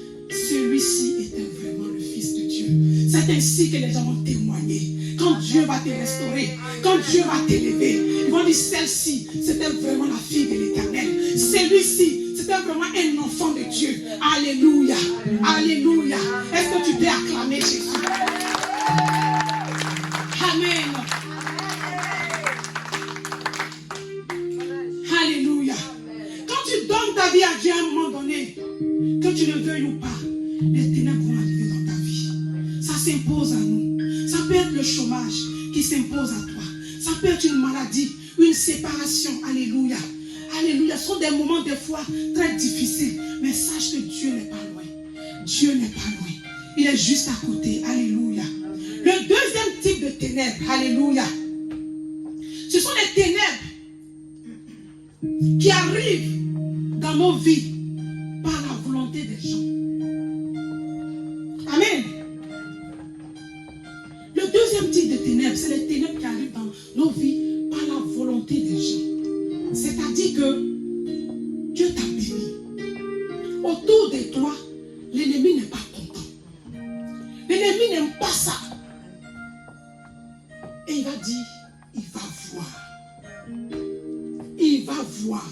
celui-ci était vraiment le Fils de Dieu. C'est ainsi que les gens vont témoigner. Quand Dieu va te restaurer, quand Dieu va t'élever, ils vont dire, celle-ci, c'était vraiment la fille de l'Éternel. Celui-ci, c'était es vraiment un enfant de Dieu. Alléluia. Alléluia. Est-ce que tu peux acclamer Jésus? Amen. Alléluia. Quand tu donnes ta vie à Dieu à un moment donné, que tu le veuilles ou pas, les ténèbres vont arriver dans ta vie. Ça s'impose à nous. Ça peut être le chômage qui s'impose à toi. Ça peut être une maladie, une séparation. Alléluia. Alléluia. Ce sont des moments des fois très difficiles. Mais sache que Dieu n'est pas loin. Dieu n'est pas loin. Il est juste à côté. Alléluia. Le deuxième type de ténèbres. Alléluia. Ce sont les ténèbres qui arrivent dans nos vies par la volonté des gens. Amen. Le deuxième type de ténèbres, c'est les ténèbres qui arrivent dans nos vies par la volonté des gens. C'est-à-dire que Dieu t'a béni. Autour de toi, l'ennemi n'est pas content. L'ennemi n'aime pas ça. Et il va dire, il va voir. Il va voir.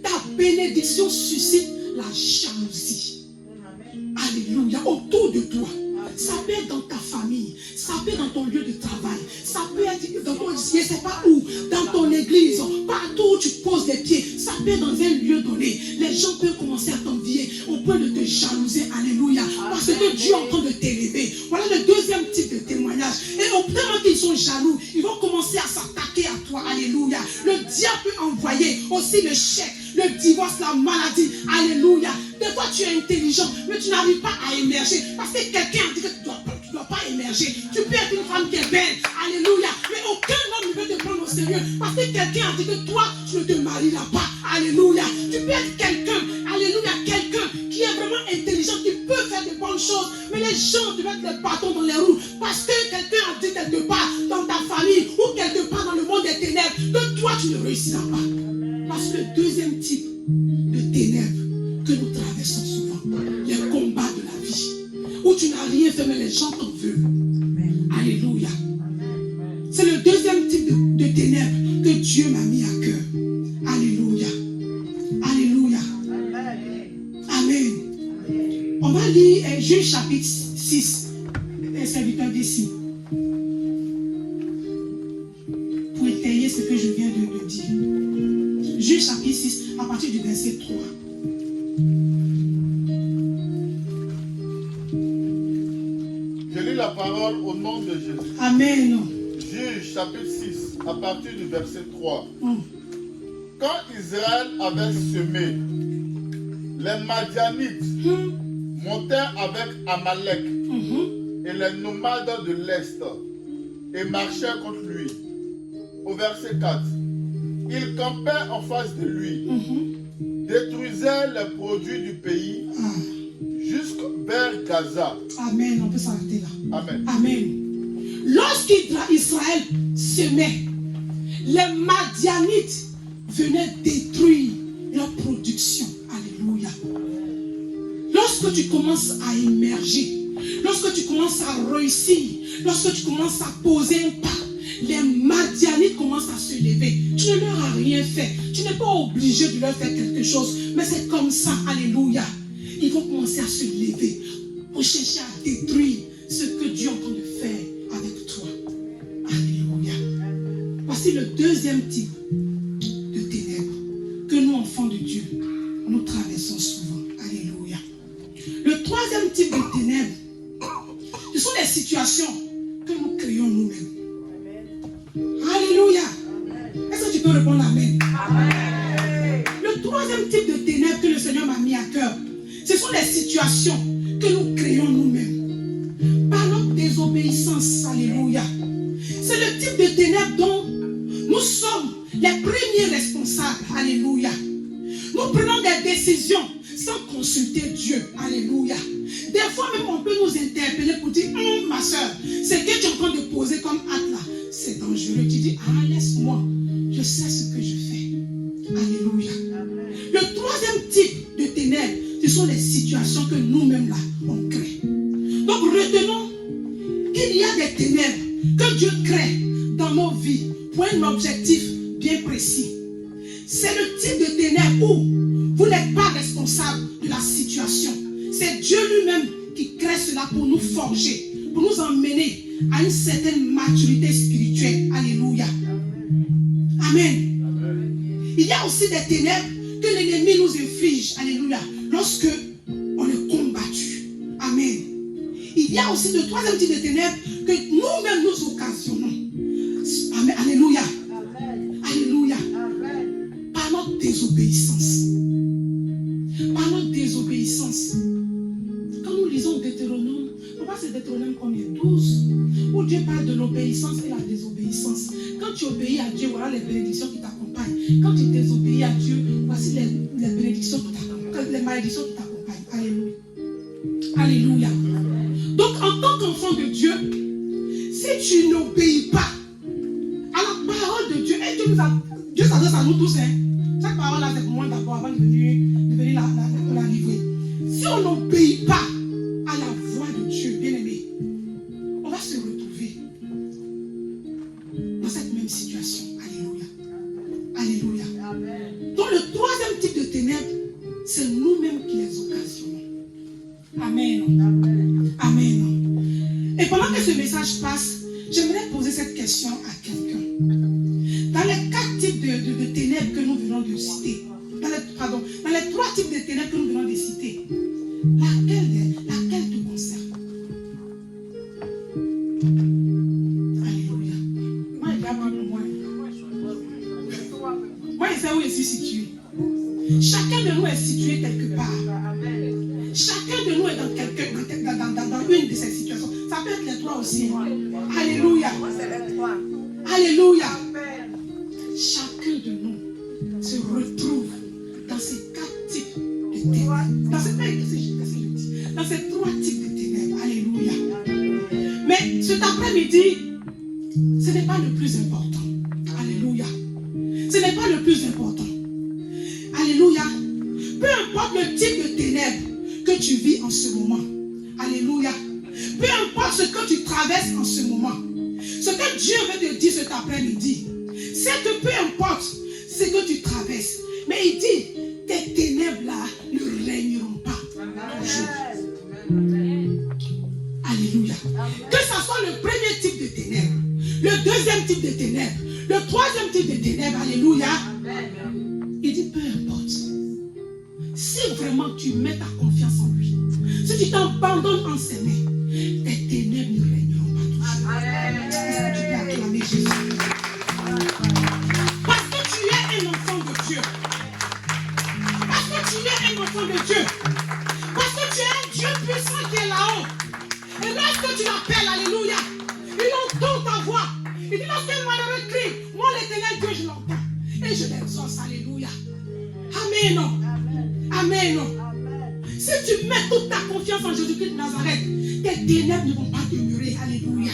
Ta bénédiction suscite la jalousie. Alléluia. Autour de toi. Ça peut être dans ta famille. Ça peut être dans ton lieu de travail. Ça peut être dans ton, je ne sais pas où. Dans ton église. Partout où tu poses les pieds. Ça peut être dans un lieu donné. Les gens peuvent commencer à t'envier. On peut te jalouser. Alléluia. Parce que Dieu est en train de t'élever. Voilà le deuxième type de témoignage. Et au moment qu'ils sont jaloux, ils vont commencer à s'attaquer à toi. Alléluia. Le diable peut envoyer aussi le chèque, le divorce, la maladie. Alléluia. Des fois tu es intelligent, mais tu n'arrives pas à émerger. Parce que quelqu'un a dit que tu ne dois pas émerger. Tu peux être une femme qui est belle. Alléluia. Mais aucun homme ne veut te prendre au sérieux. Parce que quelqu'un a dit que toi, tu ne te marieras pas. Alléluia. Tu peux être quelqu'un. Alléluia. Quelqu'un qui est vraiment intelligent, qui peut faire de bonnes choses. Mais les gens te mettent les bâtons dans les roues. Parce que quelqu'un a dit quelque part dans ta famille ou quelque part dans le monde des ténèbres que toi, tu ne réussiras pas. Parce que le deuxième type de ténèbres que nous traversons souvent, les combats de la vie, où tu n'as rien fait, mais les gens t'en veulent. Alléluia. C'est le deuxième type de ténèbres que Dieu m'a mis à cœur. Alléluia. Alléluia. Amen. On va lire Juge chapitre 6, les serviteurs d'ici, pour étayer ce que je viens de dire. Juge chapitre 6, à partir du verset 3. Je lis la parole au nom de Jésus. Amen. Juge chapitre 6, à partir du verset 3. Quand Israël avait semé, les Madianites montèrent avec Amalek et les nomades de l'Est et marchèrent contre lui. Au verset 4. Ils campaient en face de lui, détruisaient les produits du pays jusqu'à vers Gaza. Amen. On peut s'arrêter là. Amen. Amen. Lorsqu'Israël semait, les Madianites venaient détruire leur production. Alléluia. Lorsque tu commences à émerger, lorsque tu commences à réussir, lorsque tu commences à poser un pas, les Madianites commencent à se lever. Tu ne leur as rien fait. Tu n'es pas obligé de leur faire quelque chose. Mais c'est comme ça. Alléluia. Ils vont commencer à se lever pour chercher à détruire ce que Dieu est en train de faire avec toi. Alléluia. Voici le deuxième type de ténèbres que nous, enfants de Dieu, nous traversons souvent. Alléluia. Le troisième type de ténèbres, ce sont les situations que nous créons nous-mêmes. Alléluia. Est-ce que tu peux répondre amen? Amen. Le troisième type de ténèbres que le Seigneur m'a mis à cœur, ce sont les situations que nous créons nous-mêmes par notre désobéissance. Alléluia. C'est le type de ténèbres dont nous sommes les premiers responsables. Alléluia. Nous prenons des décisions sans consulter Dieu. Alléluia. Des fois même on peut nous interpeller pour dire ma soeur, c'est que tu es en train de poser comme acte là, c'est dangereux. Tu dis laisse-moi, je sais ce que je fais. Alléluia. Le troisième type de ténèbres, ce sont les situations que nous-mêmes là on crée. Donc retenons qu'il y a des ténèbres que Dieu crée dans nos vies pour un objectif bien précis. C'est le type de ténèbres où Vous n'êtes pas responsable de la situation. C'est Dieu lui-même qui crée cela pour nous forger, pour nous emmener à une certaine maturité spirituelle. Alléluia. Amen. Il y a aussi des ténèbres que l'ennemi nous inflige. Alléluia. Lorsque on est combattu. Amen. Il y a aussi le troisième type de ténèbres que nous-mêmes nous occasionnons. Amen. Alléluia. Alléluia. Par notre désobéissance. Par notre désobéissance. Quand nous lisons Deutéronome, pourquoi c'est Deutéronome combien 12, où Dieu parle de l'obéissance et la désobéissance. Quand tu obéis à Dieu, voilà les bénédictions qui t'accompagnent. Quand tu désobéis à Dieu, voici les bénédictions qui t'accompagnent, les malédictions qui t'accompagnent. Alléluia. Alléluia. Donc en tant qu'enfant de Dieu, si tu n'obéis pas à la parole de Dieu, et Dieu s'adresse à nous tous, hein. Cette parole-là, c'est pour moi d'abord, avant de venir la livrer. Si on n'obéit pas à la voix de Dieu, bien-aimé, on va se retrouver dans cette même situation. Alléluia. Alléluia. Donc le troisième type de ténèbres, c'est nous-mêmes qui les occasionnons. Amen. Amen. Et pendant que ce message passe, j'aimerais poser cette question à quelqu'un. Dans les 4 types de ténèbres que nous venons de citer, dans les 3 types de ténèbres que nous venons de citer, laquelle te concerne? Alléluia. Moi, il y a plus de moi. Moi, je sais où je suis situé. Chacun de nous est situé quelque part. Chacun de nous est dans une de ces situations. Ça peut être les 3 aussi. Alléluia. Alléluia. Chacun de nous se retrouve dans ces 4 types de ténèbres. Dans ces 3 types de ténèbres. Alléluia. Mais cet après-midi, ce n'est pas le plus important. Alléluia. Ce n'est pas le plus important. Alléluia. Peu importe le type de ténèbres que tu vis en ce moment. Alléluia. Peu importe ce que tu traverses en ce moment. Ce que Dieu veut te dire cet après-midi, c'est que peu importe ce que tu traverses, mais il dit, tes ténèbres-là ne régneront pas toujours. Alléluia. Que ce soit le premier type de ténèbres, le deuxième type de ténèbres, le troisième type de ténèbres, alléluia. Il dit, peu importe. Si vraiment tu mets ta confiance en lui, si tu t'abandonnes en ses mains, tes ténèbres ne régneront pas toujours. Est-ce que tu peux acclamer Jésus? Parce que tu es un enfant de Dieu. Parce que tu es un enfant de Dieu. Parce que tu es un Dieu puissant qui est là-haut. Et lorsque tu l'appelles, alléluia, il entend ta voix. Il dit, lorsqu'un malheureux crie, moi l'Éternel Dieu, je l'entends. Et je l'exauce, alléluia. Amen. Amen. Si tu mets toute ta confiance en Jésus-Christ de Nazareth, tes ténèbres ne vont pas demeurer. Alléluia.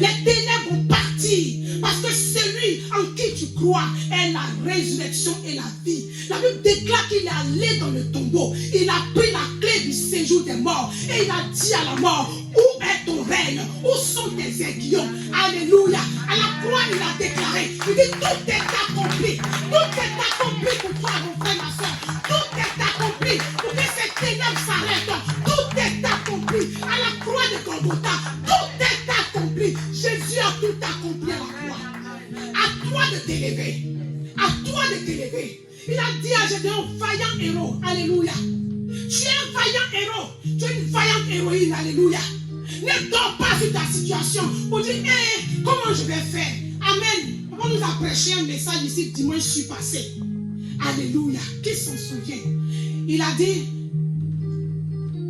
Les ténèbres vont partir. Parce que celui en qui tu crois est la résurrection et la vie. La Bible déclare qu'il est allé dans le tombeau. Il a pris la clé du séjour des morts. Et il a dit à la mort, où est ton règne? Où sont tes aiguillons? Alléluia. À la croix, il a déclaré. Il dit, tout est accompli. Tout est accompli pour toi, mon frère, ma soeur. Tout est accompli pour que ces ténèbres s'arrêtent. Tout est accompli. À la croix de Golgotha, tout est accompli. Jésus a tout accompli à la croix. À toi de t'élever. À toi de t'élever. Il a dit à Gédéon, vaillant héros. Alléluia. Tu es un vaillant héros. Tu es une vaillante héroïne. Alléluia. Ne dors pas sur ta situation pour dire, comment je vais faire? Amen. On nous a prêché un message ici dimanche passé. Alléluia. Qui s'en souvient? Il a dit,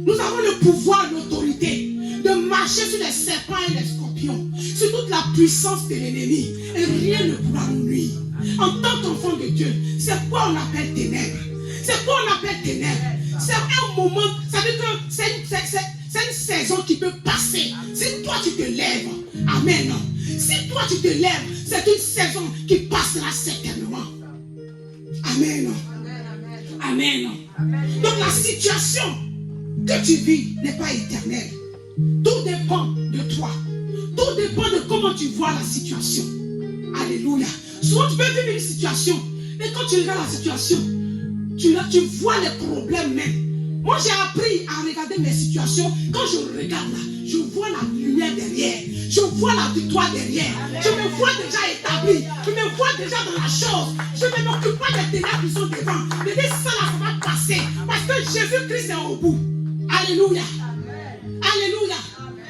nous avons le pouvoir, l'autorité de marcher sur les serpents et les scorpions, sur toute la puissance de l'ennemi, et rien ne pourra nous nuire. En tant qu'enfant de Dieu, c'est quoi on appelle ténèbres? C'est quoi on appelle ténèbres? C'est un moment, ça veut dire que c'est une saison qui peut passer. Si toi tu te lèves, amen. Si toi tu te lèves, c'est une saison qui passera certainement. Amen. Amen. Donc la situation que tu vis n'est pas éternelle. Tout dépend de toi. Tout dépend de comment tu vois la situation. Alléluia. Souvent tu peux vivre une situation, et quand tu regardes la situation, tu vois les problèmes même. Moi, j'ai appris à regarder mes situations. Quand je regarde là, je vois la lumière derrière. Je vois la victoire derrière. Je me vois déjà établi. Je me vois déjà dans la chose. Je ne m'occupe pas des ténèbres qui sont devant. Mais ça là, ça va passer. Parce que Jésus-Christ est au bout. Alléluia. Alléluia.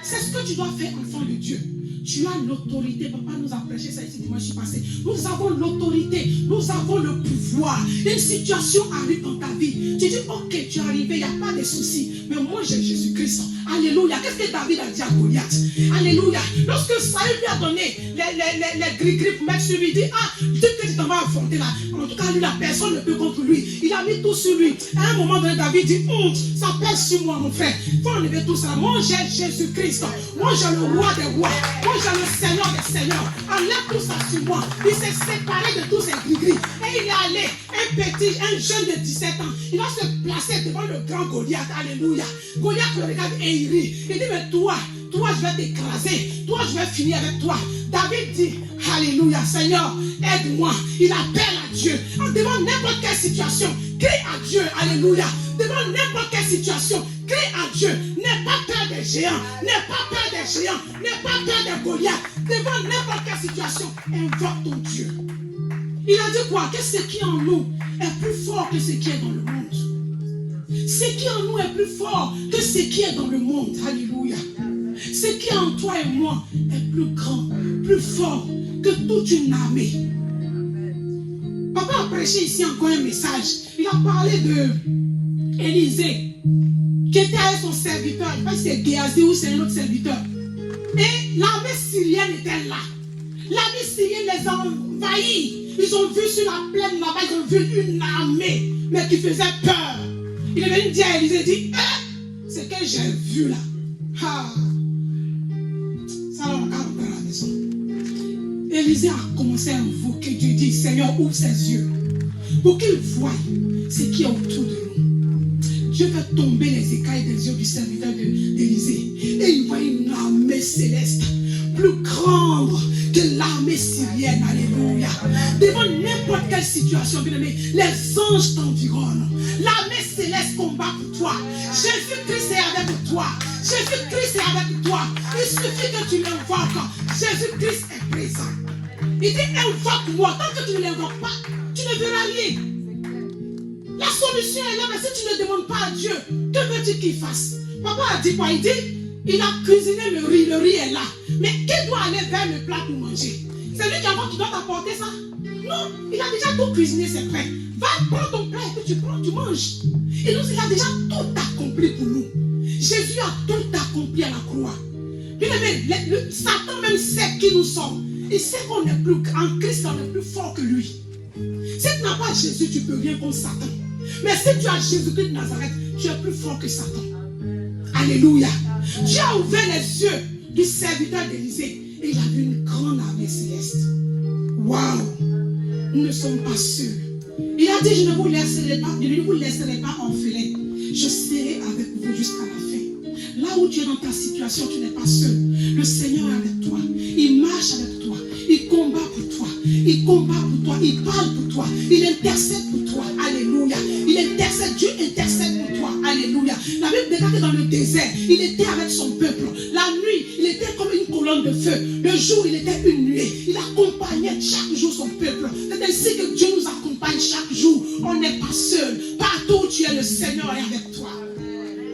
C'est ce que tu dois faire, enfant de Dieu. Tu as l'autorité. Papa nous a prêché ça ici dimanche passé. Nous avons l'autorité. Nous avons le pouvoir. Une situation arrive dans ta vie. Tu dis, ok, tu es arrivé, il n'y a pas de soucis. Mais moi, j'ai Jésus-Christ. Alléluia. Qu'est-ce que David a dit à Goliath? Alléluia. Lorsque Saül lui a donné les gris-gris pour mettre sur lui, il dit, ah, Dieu que tu t'en vas affronter là. En tout cas, lui, la personne ne peut contre lui. Il a mis tout sur lui. À un moment donné, David dit, ça pèse sur moi, mon frère. Il faut enlever tout ça. Moi, j'ai Jésus-Christ. Moi, j'ai le roi des rois. Moi, j'ai le Seigneur des seigneurs. Enlève tout ça sur moi. Il s'est séparé de tous ces gris-gris. Et il est allé, un jeune de 17 ans. Il va se placer devant le grand Goliath. Alléluia. Goliath le regarde et il rit. Il dit, mais toi, je vais t'écraser. Toi, je vais finir avec toi. David dit, alléluia, Seignur, aide-moi. Il appelle à Dieu. Devant n'importe quelle situation, crie à Dieu. Alléluia. Devant n'importe quelle situation, crie à Dieu. N'aie pas peur des géants. N'aie pas peur des géants. N'aie pas peur des Goliaths. Devant n'importe quelle situation, invoque ton Dieu. Il a dit quoi? Que ce qui est en nous est plus fort que ce qui est dans le monde. Ce qui est en nous est plus fort que ce qui est dans le monde. Alléluia. Ce qui est en toi et moi est plus grand, plus fort que toute une armée. Papa a prêché ici encore un message. Il a parlé de Élisée, qui était avec son serviteur. Je ne sais pas si c'est Géasi ou c'est un autre serviteur. Et l'armée syrienne était là. L'armée syrienne les a envahis. Ils ont vu sur la plaine là-bas, ils ont vu une armée, mais qui faisait peur. Il est venu dire à Élisée, il dit, ce que j'ai vu là. Ça va encore à la maison. Élisée a commencé à invoquer Dieu, dit, Seigneur, ouvre ses yeux pour qu'il voie ce qui est autour de nous. Dieu fait tomber les écailles des yeux du serviteur d'Élisée. Et il voit une armée céleste plus grande que l'armée syrienne. Alléluia. Devant n'importe quelle situation, bien aimé, les anges t'environnent. L'armée céleste combat pour toi. Jésus-Christ est avec toi. Jésus-Christ est avec toi. Il suffit que tu l'invoques. Jésus-Christ est présent. Il dit, invoque-moi. Tant que tu ne l'invoques pas, tu ne verras rien. La solution est là, mais si tu ne demandes pas à Dieu, que veux-tu qu'il fasse? Papa a dit quoi? Il dit, il a cuisiné le riz est là. Mais qui doit aller vers le plat pour manger? C'est lui qui doit t'apporter ça? Non, il a déjà tout cuisiné, c'est prêt. Va prendre ton plat et puis tu prends, tu manges. Et nous, il a déjà tout accompli pour nous. Jésus a tout accompli à la croix. Bien aimé, Satan même sait qui nous sommes. Il sait qu'on est plus, en Christ, on est plus fort que lui. Si tu n'as pas Jésus, tu ne peux rien contre Satan. Mais si tu as Jésus-Christ de Nazareth, tu es plus fort que Satan. Alléluia. Dieu a ouvert les yeux du serviteur d'Élisée et il a vu une grande armée céleste. Waouh! Nous ne sommes pas seuls. Il a dit, je ne vous laisserai pas orphelins. Je serai avec vous jusqu'à la fin. Là où tu es dans ta situation, tu n'es pas seul. Le Seigneur est avec toi. Il marche avec toi. Il combat pour toi. Il combat pour toi. Il parle pour toi. Il intercède pour toi. Alléluia. Il intercède. Dieu intercède pour toi. Alléluia. La Bible déclare que dans le désert, il était avec son peuple. La nuit, il était comme une colonne de feu. Le jour, il était une nuée. Il accompagnait chaque jour son peuple. C'est ainsi que Dieu nous accompagne chaque jour. On n'est pas seul. Partout où tu es, le Seigneur est avec toi.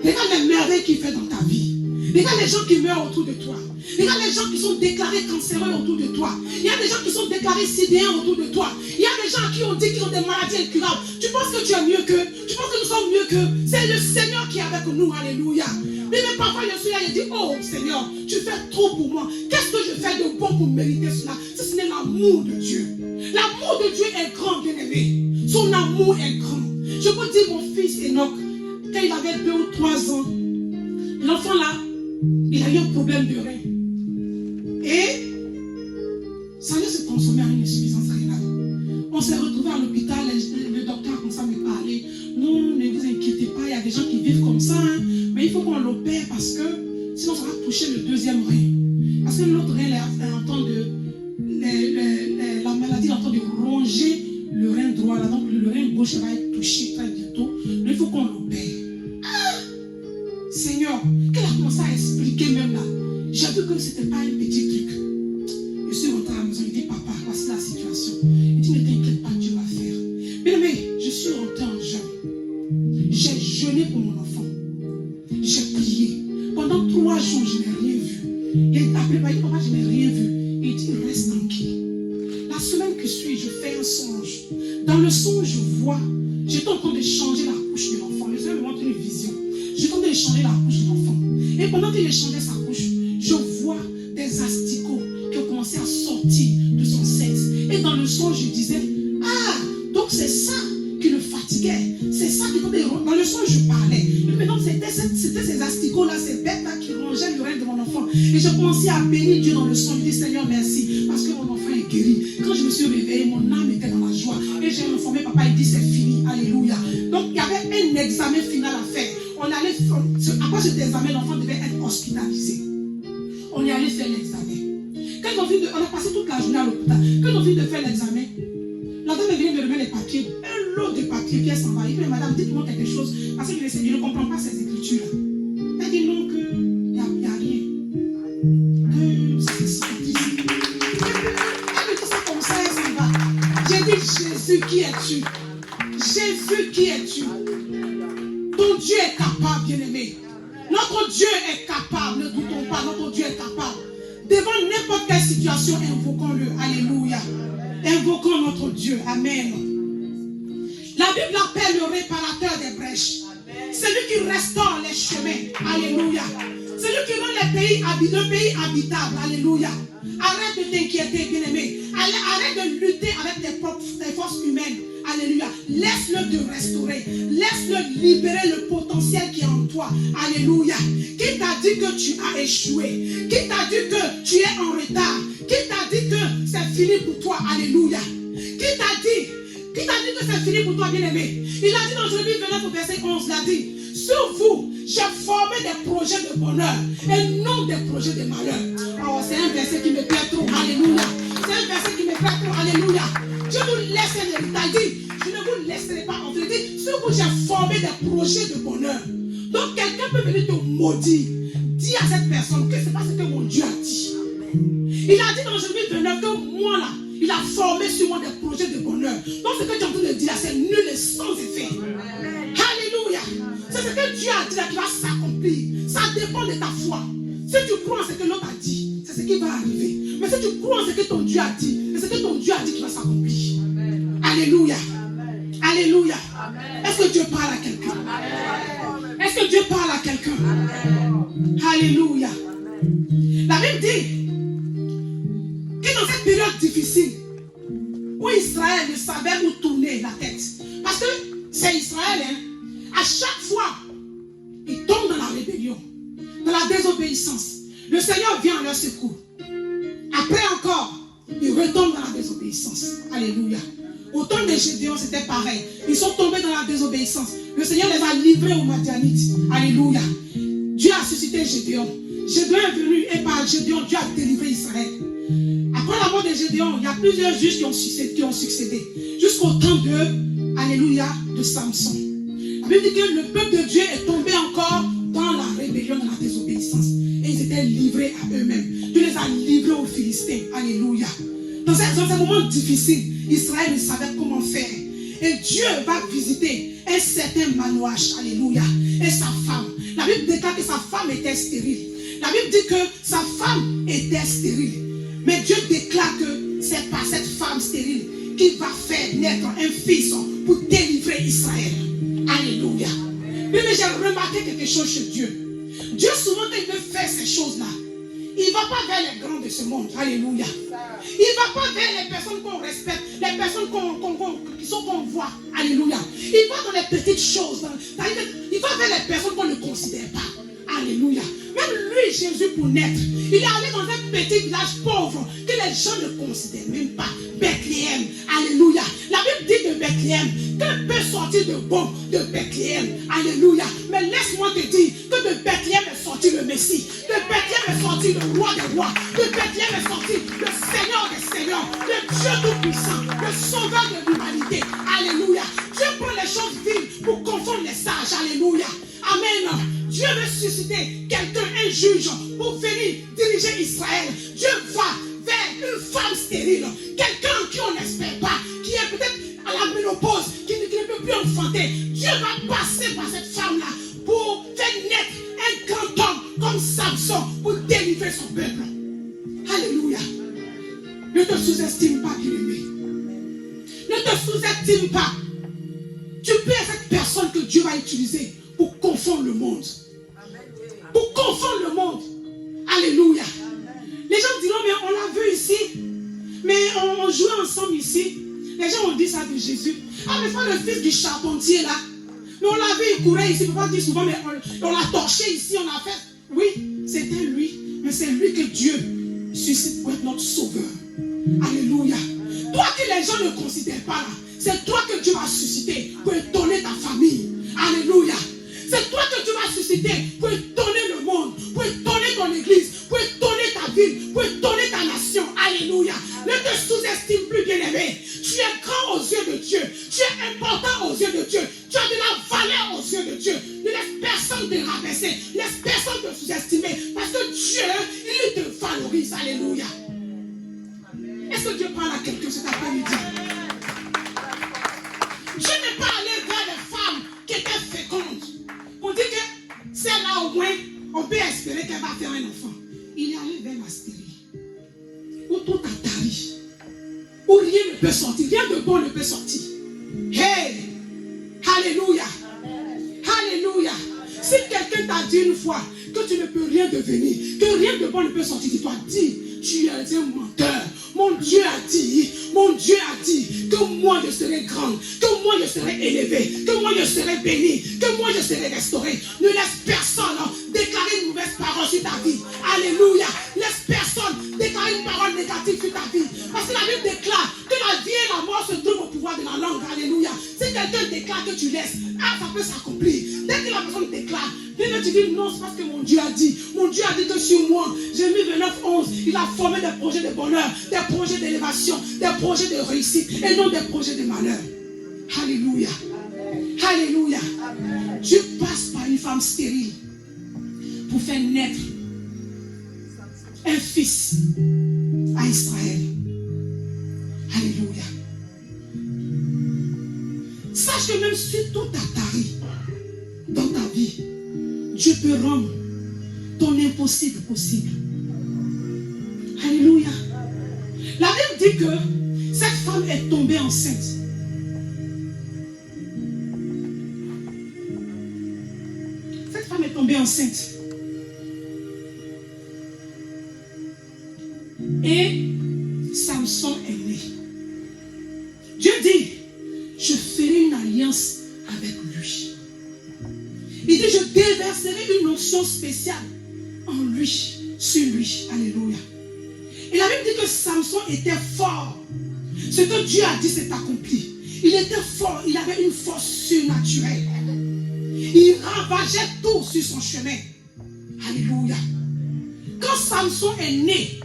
Regarde les merveilles qu'il fait dans ta vie. Regarde les gens qui meurent autour de toi. Regarde les gens qui sont déclarés cancéreux autour de toi. Il y a des gens qui sont déclarés sidéens autour de toi. Il y a des gens qui ont dit qu'ils ont des maladies incurables. Tu penses que tu es mieux qu'eux? Tu penses que nous sommes mieux qu'eux? C'est le Seigneur qui est avec nous. Alléluia. Mais même parfois je suis là et je dis, oh Seigneur, tu fais trop pour moi. Qu'est-ce que je fais de bon pour mériter cela? Si ce n'est l'amour de Dieu. L'amour de Dieu est grand, bien aimé. Son amour est grand. Je peux dire mon fils Enoch, quand il avait 2 ou 3 ans, l'enfant là, il a eu un problème de rein. Et ça allait se transformer en une insuffisance rénale. On s'est retrouvé à l'hôpital, le docteur a commencé à me parler. Non, ne vous inquiétez pas, il y a des gens qui vivent comme ça, hein, mais il faut qu'on l'opère parce que sinon ça va toucher le 2e rein. Parce que l'autre rein est en train de. La maladie est en train de ronger le rein droit, là, donc le le rein gauche va être touché très bientôt. Donc il faut qu'on l'opère. Ah! Seigneur, qu'elle a commencé à expliquer même là. J'ai vu que ce n'était pas un petit truc. Je suis rentré à la maison, il dit, papa, voici la situation. Il dit, ne t'inquiète pas, Dieu va faire. Mais je suis rentré en jeûne. J'ai jeûné pour mon enfant. J'ai prié. Pendant 3 jours, je n'ai rien vu. Il a appelé, il dit, papa, je n'ai rien vu. Il dit, reste tranquille. La semaine qui suit, je fais un songe. Dans le songe, je vois, j'étais en train de changer la couche de l'enfant. Le Seigneur me montre une vision. J'étais en train de changer la couche de l'enfant. Et pendant qu'il changeait sa couche, je vois des asticots qui ont commencé à sortir de son sexe. Et dans le songe, je disais, ah, donc c'est ça qui le fatiguait. C'est ça qui, dans le songe, je parlais. Mais donc c'était ces asticots-là, ces bêtes-là qui rongeaient le rein de mon enfant. Et je commençais à bénir Dieu dans le songe. Je dis, Seigneur, merci, parce que mon enfant est guéri. Quand je me suis réveillée, mon âme était dans la joie. Et j'ai informé papa, il dit, c'est fini. Alléluia. Donc il y avait un examen final à faire. Après cet examen, l'enfant devait être hospitalisé. On est allé faire l'examen. Quand on a passé toute la journée à l'hôpital. Quand on finit de faire l'examen, la dame est venue me remettre les papiers, un lot de papiers qui s'en va. Il dit, madame, dites-moi quelque chose, parce que je ne comprends pas ces écritures-là. Elle dit non, qu'il n'y a rien. Que c'est cicatrice. Elle me dit ça comme ça, elle s'en va. J'ai dit, Jésus, qui es-tu? Jésus, qui es-tu? Ton Dieu est capable, bien-aimé. Notre Dieu est capable, ne doutons pas, notre Dieu est capable. Devant n'importe quelle situation, invoquons-le. Alléluia. Invoquons notre Dieu. Amen. La Bible l'appelle le réparateur des brèches. C'est lui qui restaure les chemins. Alléluia. C'est lui qui rend le pays habitable. Alléluia. Arrête de t'inquiéter, bien-aimé. Arrête de lutter avec tes forces humaines. Alléluia. Laisse-le te restaurer. Laisse-le libérer le potentiel qui est en toi. Alléluia. Qui t'a dit que tu as échoué? Qui t'a dit que tu es en retard? Qui t'a dit que c'est fini pour toi? Alléluia. Qui t'a dit que c'est fini pour toi, bien-aimé? Il a dit dans Jérémie 29 verset 11, il a dit, sur vous, j'ai formé des projets de bonheur et non des projets de malheur. Oh, c'est un verset qui me plaît trop. Alléluia. C'est un verset qui me plaît trop. Alléluia. Dieu nous laisse un héritage. Il dit, je ne vous laisserai pas entrer. Il dit, sur vous, j'ai formé des projets de bonheur. Donc, quelqu'un peut venir te maudire. Dis à cette personne que ce n'est pas ce que mon Dieu a dit. Il a dit dans Jérémie 29 que moi là, il a formé sur moi des projets de bonheur. Donc ce que tu es en train de dire là, c'est nul et sans effet. Alléluia. C'est ce que Dieu a dit là qui va s'accomplir. Ça dépend de ta foi. Si tu crois en ce que l'autre a dit, c'est ce qui va arriver. Mais si tu crois en ce que ton Dieu a dit, c'est ce que ton Dieu a dit qui va s'accomplir. Alléluia. Alléluia. Est-ce que Dieu parle à quelqu'un? Est-ce que Dieu parle à quelqu'un? Alléluia. La Bible dit que dans cette période difficile, où Israël ne savait où tourner la tête, parce que c'est Israël, hein, à chaque fois, ils tombent dans la rébellion, dans la désobéissance. Le Seigneur vient à leur secours. Après encore, ils retombent dans la désobéissance. Alléluia. Au temps de Gédéon, c'était pareil. Ils sont tombés dans la désobéissance. Le Seigneur les a livrés aux Madianites. Alléluia. Dieu a suscité Gédéon. Gédéon est venu et par Gédéon, Dieu a délivré Israël. Après la mort de Gédéon, il y a plusieurs juges qui ont succédé. Jusqu'au temps de, alléluia, de Samson. La Bible dit que le peuple de Dieu est tombé encore dans la rébellion, dans la désobéissance. Et ils étaient livrés à eux-mêmes. Dieu les a livrés aux Philistins. Alléluia. Dans ces moments difficiles, Israël ne savait comment faire. Et Dieu va visiter un certain Manoach. Alléluia. Et sa femme. La Bible déclare que sa femme était stérile. La Bible dit que sa femme était stérile. Mais Dieu déclare que c'est par cette femme stérile qu'il va faire naître un fils pour délivrer Israël. Alléluia. Mais j'ai remarqué quelque chose chez Dieu. Dieu souvent quand il veut faire ces choses-là, il ne va pas vers les grands de ce monde. Alléluia. Il ne va pas vers les personnes qu'on respecte, les personnes qu'on voit. Alléluia. Il va dans les petites choses. Il va vers les personnes qu'on ne considère pas. Alléluia. Même lui, Jésus, pour naître, il est allé dans un petit village pauvre que les gens ne considèrent même pas. Bethléem. Alléluia. La Bible dit de Bethléem que peut sortir de bon de Bethléem. Alléluia. Mais laisse-moi te dire que de Bethléem est sorti le Messie. De Bethléem est sorti le roi des rois. De Bethléem est sorti le Seigneur des seigneurs. Le Dieu tout-puissant. Le sauveur de l'humanité. Alléluia. susciter quelqu'un, un juge, pour venir diriger Israël. Dieu va vers une femme stérile, quelqu'un qui on n'espère pas, qui est peut-être à la ménopause, qui ne peut plus enfanter. Dieu va passer par cette femme-là pour faire naître un grand homme comme Samson pour délivrer son peuple. Alléluia. Ne te sous-estime pas, bien-aimé. Ne te sous-estime pas. Tu peux être cette personne que Dieu va utiliser pour confondre le monde. Pour confondre le monde. Alléluia. Les gens diront, mais on l'a vu ici. Mais on jouait ensemble ici. Les gens ont dit ça de Jésus. Ah, mais pas le fils du charpentier là. Mais on l'a vu, il courait ici. Il ne peut pas dire souvent, mais on l'a torché ici, on a fait. Oui, c'était lui. Mais c'est lui que Dieu suscite pour être notre sauveur. Alléluia. Toi que les gens ne considèrent pas là, c'est toi que Dieu va susciter pour étonner ta famille. Alléluia. C'est toi que Dieu va susciter pour étonner le monde, pour étonner ton église, pour étonner ta ville, pour étonner ta nation. Alléluia. Ne te sous-estime plus, bien-aimé. Tu es grand aux yeux de Dieu. Tu es important aux yeux de Dieu. Tu as de la valeur aux yeux de Dieu. Ne laisse personne te rabaisser. Laisse personne te sous-estimer. Parce que Dieu, il te valorise. Alléluia. Est-ce que Dieu parle à quelqu'un cet après-midi? Je n'ai pas allé vers les femmes qui étaient fécondes. On dit que celle-là au moins, on peut espérer qu'elle va faire un enfant. Il est allé vers la stérile. Où tout a tari. Où rien ne peut sortir. Rien de bon ne peut sortir. Hey! Alléluia! Alléluia! Si quelqu'un t'a dit une fois que tu ne peux rien devenir, que rien de bon ne peut sortir de toi, dis, tu es un menteur. Mon Dieu a dit que moi je serai grande, que moi je serai élevé, que moi je serai béni, que moi je serai restauré. Ne laisse personne déclarer une mauvaise parole sur ta vie. Alléluia. Laisse personne déclarer une parole négative sur ta vie. Parce que la Bible déclare que la vie et la mort se trouvent au pouvoir de la langue. Alléluia. Si quelqu'un déclare que tu laisses, ça peut s'accomplir. Dès que la personne déclare, tu dis non, c'est parce que mon Dieu a dit. Mon Dieu a dit que sur moi, Jérémie 29:11, il a formé des projets de bonheur, des projets d'élévation, des projets de réussite et non des projets de malheur. Alléluia. Alléluia. Dieu passe par une femme stérile pour faire naître un fils à Israël. Alléluia. Sache que même si tout a tari dans ta vie, Dieu peut rendre ton impossible possible. Alléluia. La Bible dit que cette femme est tombée enceinte. Cette femme est tombée enceinte. Et Samson est né. Dieu dit, je ferai une alliance avec lui. Il dit, je déverserai une onction spéciale en lui, sur lui. Alléluia. Et la Bible dit que Samson était fort. Ce que Dieu a dit s'est accompli. Il était fort, il avait une force surnaturelle. Il ravageait tout sur son chemin. Alléluia. Quand Samson est né,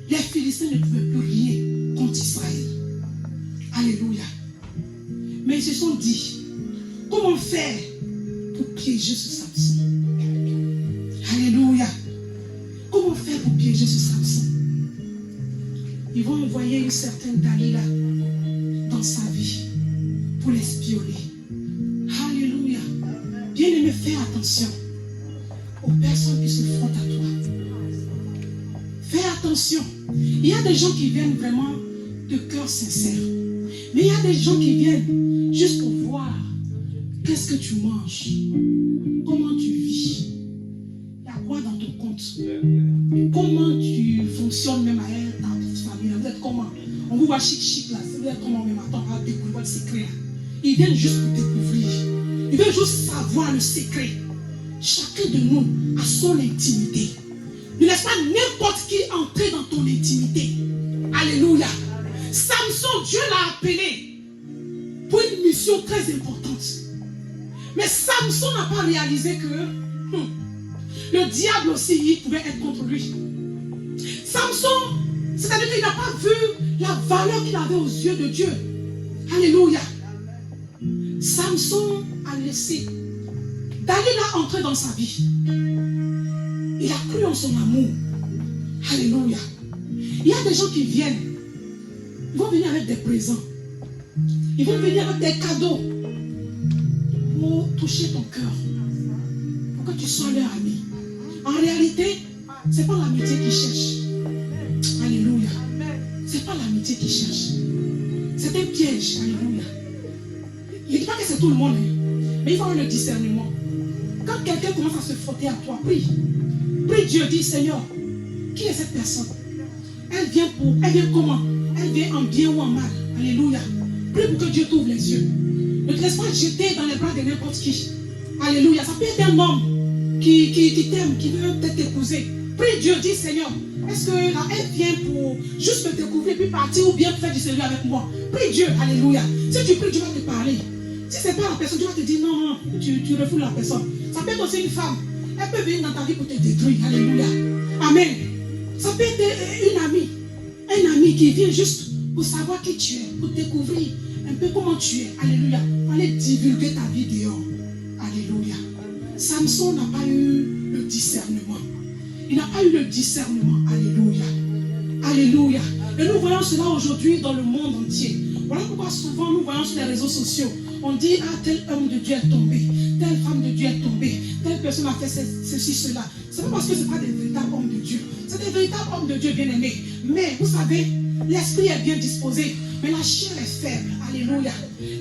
les Philistins ne pouvaient plus rien contre Israël. Alléluia. Mais ils se sont dit, comment faire pour piéger ce Samson? Alléluia. Comment faire pour piéger ce Samson? Ils vont envoyer une certaine Dalila dans sa vie pour l'espionner. Alléluia. Bien-aimé, fais attention aux personnes qui se frottent à toi. Fais attention. Il y a des gens qui viennent vraiment de cœur sincère. Mais il y a des gens qui viennent juste pour voir qu'est-ce que tu manges, comment tu vis, il y a quoi dans ton compte, comment tu fonctionnes même avec ta famille. Vous êtes comment? On vous voit chic là, vous êtes comment même? Attends, on va découvrir votre secret. Ils viennent juste pour découvrir. Ils veulent juste savoir le secret. Chacun de nous a son intimité. Ne laisse pas n'importe qui entrer dans ton intimité. Alléluia. Samson, Dieu l'a appelé pour une mission très importante. Mais Samson n'a pas réalisé que le diable aussi il pouvait être contre lui. Samson, c'est-à-dire qu'il n'a pas vu la valeur qu'il avait aux yeux de Dieu. Alléluia. Samson a laissé Dalila entré dans sa vie. Il a cru en son amour. Alléluia. Il y a des gens qui viennent. Ils vont venir avec des présents. Ils vont venir avec des cadeaux pour toucher ton cœur. Pour que tu sois leur ami. En réalité, ce n'est pas l'amitié qui cherche. Alléluia. Ce n'est pas l'amitié qui cherche. C'est un piège. Alléluia. Je ne dis pas que c'est tout le monde. Mais il faut avoir le discernement. Quand quelqu'un commence à se frotter à toi, prie. Prie Dieu, dis Seigneur, qui est cette personne? Elle vient comment? Elle vient en bien ou en mal. Alléluia. Prie pour que Dieu t'ouvre les yeux. Ne te laisse pas jeter dans les bras de n'importe qui. Alléluia. Ça peut être un homme qui t'aime, qui veut peut-être t'épouser. Prie Dieu, dis Seigneur, est-ce que là, elle vient pour juste me découvrir puis partir ou bien faire du sérieux avec moi? Prie Dieu, alléluia. Si tu pries, Dieu va te parler. Si ce n'est pas la personne, Dieu va te dire non, tu refoules la personne. Ça peut être aussi une femme. Elle peut venir dans ta vie pour te détruire. Alléluia. Amen. Ça peut être une amie. Un ami qui vient juste pour savoir qui tu es, pour découvrir un peu comment tu es. Alléluia. Pour aller divulguer ta vie dehors. Alléluia. Samson n'a pas eu le discernement. Il n'a pas eu le discernement. Alléluia. Alléluia. Et nous voyons cela aujourd'hui dans le monde entier. Voilà pourquoi souvent nous voyons sur les réseaux sociaux. On dit, ah, tel homme de Dieu est tombé, telle femme de Dieu est tombée, telle personne a fait ceci, cela. Ce n'est pas parce que ce n'est pas des véritables hommes de Dieu. C'est des véritables hommes de Dieu bien-aimés. Mais vous savez, l'esprit est bien disposé, mais la chair est faible. Alléluia.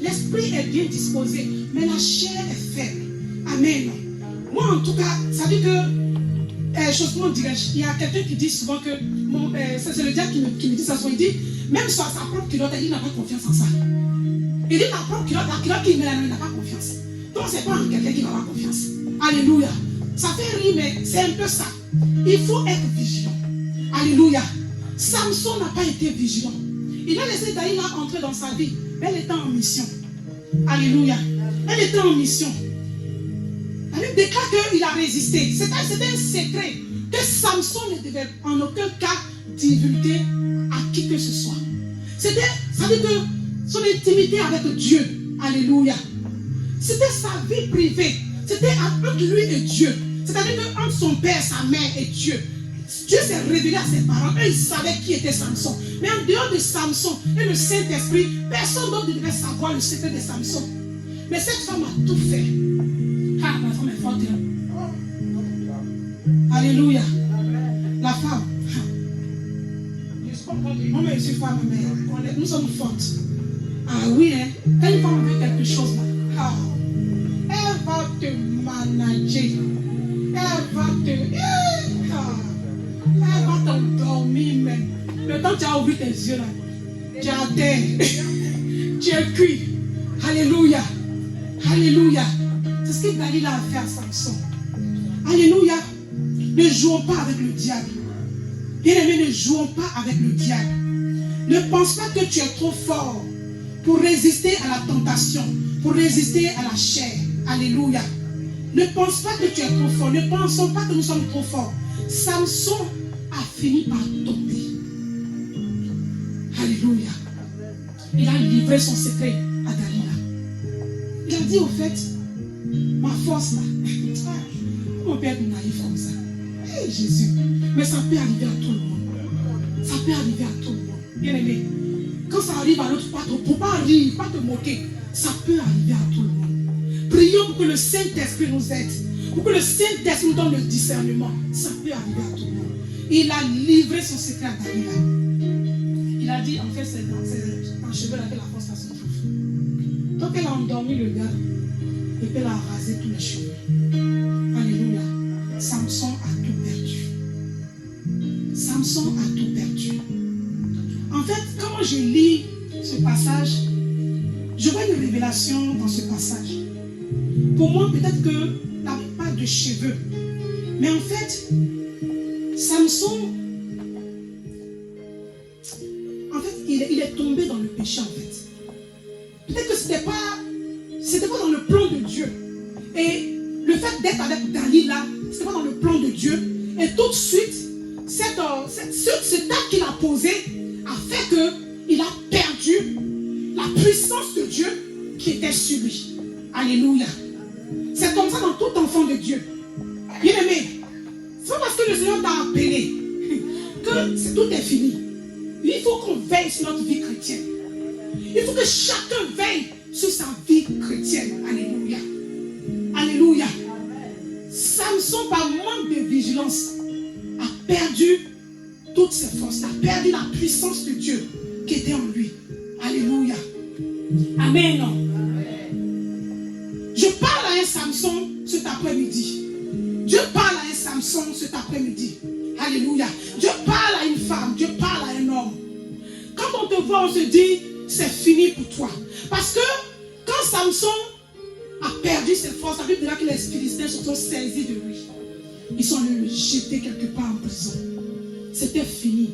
L'esprit est bien disposé, mais la chair est faible. Amen. Moi, en tout cas, ça dit que, comment dirais-je, il y a quelqu'un qui dit souvent que, c'est le diable qui me dit ça souvent, il dit, même sur sa propre culotte, il n'a pas confiance en ça. Il dit la propre culotte, la culotte qu'il met là, il n'a pas confiance. Donc c'est pas en quelqu'un qui va avoir confiance. Alléluia. Ça fait rire, mais c'est un peu ça. Il faut être vigilant. Alléluia. Samson n'a pas été vigilant. Il a laissé Dalila entrer dans sa vie. Mais elle était en mission. Alléluia. Elle était en mission. La Bible déclare qu'il a résisté. C'était un secret que Samson ne devait en aucun cas divulguer à qui que ce soit. Ça veut dire que son intimité avec Dieu. Alléluia. C'était sa vie privée. C'était entre lui et Dieu. C'est-à-dire qu'entre son père, sa mère et Dieu. Dieu s'est révélé à ses parents. Eux, ils savaient qui était Samson. Mais en dehors de Samson et le Saint-Esprit, personne d'autre ne devait savoir le secret de Samson. Mais cette femme a tout fait. Ah, ma femme est forte. Alléluia. La femme. Moi, je suis femme, mais nous sommes fortes. Ah oui, hein. Quand une femme veut quelque chose, là, elle va te manager. Elle va t'endormir même. Le temps que tu as ouvert tes yeux là, tu es à terre. Tu es cuit. Alléluia. Alléluia. C'est ce que Dalila a fait à Samson. Alléluia. Ne jouons pas avec le diable. Bien-aimés, ne jouons pas avec le diable. Ne pense pas que tu es trop fort pour résister à la tentation, pour résister à la chair. Alléluia. Ne pense pas que tu es trop fort. Ne pensons pas que nous sommes trop forts. Samson a fini par tomber. Alléluia. Il a livré son secret à Dalila. Il a dit au fait, ma force là, mon père est naïf comme ça. Hey, Jésus. Mais ça peut arriver à tout le monde. Ça peut arriver à tout le monde. Bien aimé. Quand ça arrive à l'autre, pas trop, pour pas rire, pas te moquer. Ça peut arriver à tout le monde. Prions pour que le Saint-Esprit nous aide. Pour que le Saint-Esprit nous donne le discernement. Ça peut arriver à tout le monde. Il a livré son secret à Dalila. Il a dit, en fait, c'est dans cheveux là que la force va se trouve. Donc elle a endormi le gars. Et puis elle a rasé tous les cheveux. Alléluia. Samson a tout perdu. Samson a tout perdu. En fait, quand je lis ce passage, je vois une révélation dans ce passage. Pour moi, peut-être que n'a pas de cheveux. Mais en fait, Samson, en fait, il est tombé dans le péché, en fait. Peut-être que ce n'était pas dans le plan de Dieu. Et le fait d'être avec Dalila, ce n'était pas dans le plan de Dieu. Et tout de suite, cet acte qu'il a posé a fait qu'il a perdu la puissance de Dieu qui était sur lui. Alléluia. C'est comme ça dans tout enfant de Dieu. Bien aimé, c'est pas parce que le Seigneur t'a appelé que tout est fini. Il faut qu'on veille sur notre vie chrétienne. Il faut que chacun veille sur sa vie chrétienne. Alléluia. Alléluia. Samson, par manque de vigilance, a perdu toutes ses forces, a perdu la puissance de Dieu qui était en lui. Alléluia. Amen. Je parle à un Samson cet après-midi. Dieu parle à un Samson cet après-midi. Alléluia. Dieu parle à une femme, Dieu parle à un homme. Quand on te voit, on se dit, c'est fini pour toi. Parce que quand Samson a perdu ses forces, la Bible dira que les Philistins se sont saisis de lui. Ils sont allés le jeter quelque part en prison. C'était fini.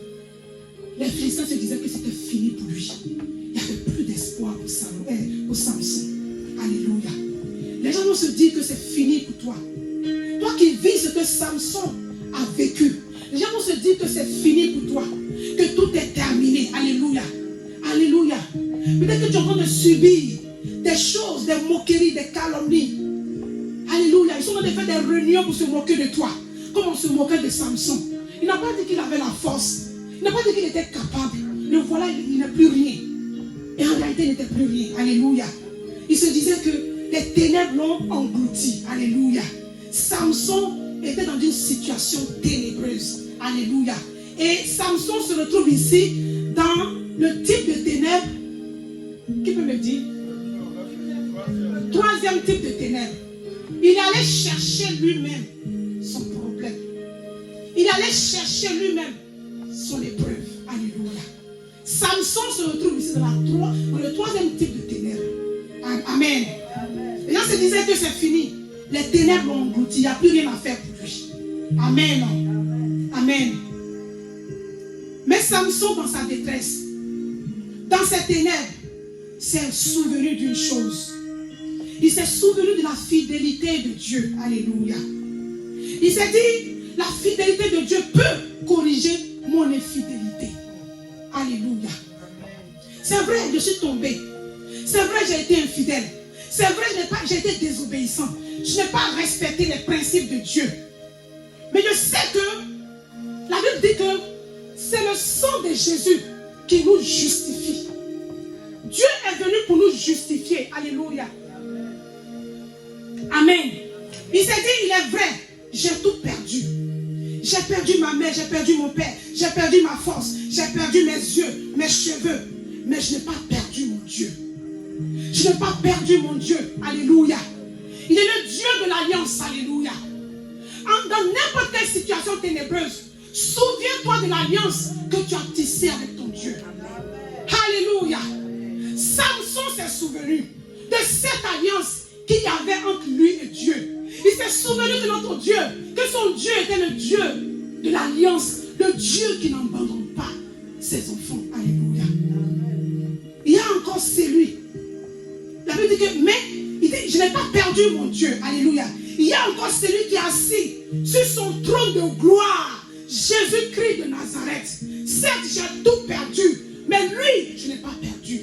Les Philistins se disaient que c'était fini pour lui. Il n'y avait plus d'espoir pour Samson. Alléluia. Les gens vont se dire que c'est fini pour toi. Toi qui vis ce que Samson a vécu, les gens vont se dire que c'est fini pour toi. Que tout est terminé. Alléluia. Alléluia. Peut-être que tu es en train de subir des choses, des moqueries, des calomnies. Alléluia. Ils sont en train de faire des réunions pour se moquer de toi. Comme on se moquait de Samson. Il n'a pas dit qu'il avait la force. Il n'a pas dit qu'il était capable. Le voilà, il n'est plus rien. Et en réalité, il n'était plus rien. Alléluia. Il se disait que les ténèbres l'ont englouti. Alléluia. Samson était dans une situation ténébreuse. Alléluia. Et Samson se retrouve ici dans le type de ténèbres. Qui peut me dire? Troisième type de ténèbres. Il allait chercher lui-même son problème. Il allait chercher lui-même son épreuve. Alléluia. Samson se retrouve ici dans le troisième type de ténèbres. Amen. Les gens se disaient que c'est fini. Les ténèbres l'ont englouti. Il n'y a plus rien à faire pour lui. Amen. Amen. Mais Samson, dans sa détresse, dans ses ténèbres, s'est souvenu d'une chose. Il s'est souvenu de la fidélité de Dieu. Alléluia. Il s'est dit, la fidélité de Dieu peut corriger mon infidélité. Alléluia. C'est vrai, je suis tombé. C'est vrai, j'ai été infidèle. C'est vrai, j'ai été désobéissant. Je n'ai pas respecté les principes de Dieu. Mais je sais que la Bible dit que c'est le sang de Jésus qui nous justifie. Dieu est venu pour nous justifier. Alléluia. Amen. Il s'est dit, il est vrai, j'ai tout perdu. J'ai perdu ma mère, j'ai perdu mon père, j'ai perdu ma force, j'ai perdu mes yeux, mes cheveux. Mais je n'ai pas perdu mon Dieu. Je n'ai pas perdu mon Dieu. Alléluia. Il est le Dieu de l'alliance. Alléluia. Dans n'importe quelle situation ténébreuse, souviens-toi de l'alliance que tu as tissée avec ton Dieu. Alléluia. Samson s'est souvenu de cette alliance qu'il y avait entre lui et Dieu. Il s'est souvenu de notre Dieu, que son Dieu était le Dieu de l'alliance, le Dieu qui n'abandonne pas ses enfants. Alléluia. Il y a encore celui. La Bible dit que, mais il dit, je n'ai pas perdu mon Dieu. Alléluia. Il y a encore celui qui est assis sur son trône de gloire. Jésus-Christ de Nazareth. Certes, j'ai tout perdu, mais lui, je n'ai pas perdu.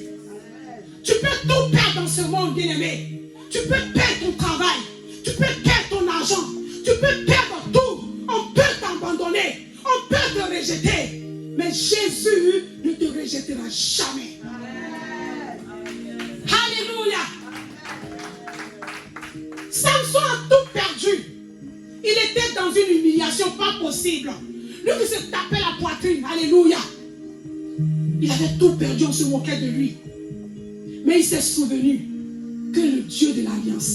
Tu peux tout perdre dans ce monde, bien-aimé. Tu peux perdre ton travail. Tu peux perdre ton argent. Tu peux perdre tout. On peut t'abandonner. On peut te rejeter. Mais Jésus ne te rejettera jamais. Alléluia. Samson a tout perdu. Il était dans une humiliation pas possible. Lui qui se tapait la poitrine. Alléluia. Il avait tout perdu, on se moquait de lui. Mais il s'est souvenu que le Dieu de l'alliance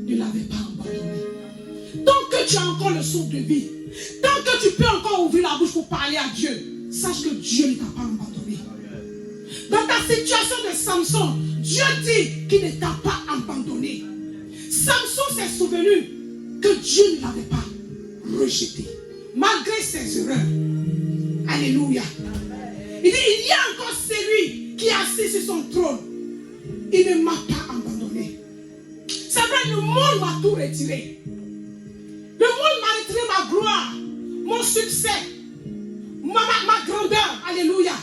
ne l'avait pas abandonné. Tant que tu as encore le souffle de vie, tant que tu peux encore ouvrir la bouche pour parler à Dieu, sache que Dieu ne t'a pas abandonné. Dans ta situation de Samson, Dieu dit qu'il ne t'a pas abandonné. Samson s'est souvenu que Dieu ne l'avait pas rejeté, malgré ses erreurs. Alléluia. Il dit, il y a encore celui qui est assis sur son trône. Il ne m'a pas abandonné. C'est vrai, le monde m'a tout retiré. Le monde m'a retiré ma gloire, mon succès, ma grandeur. Alléluia.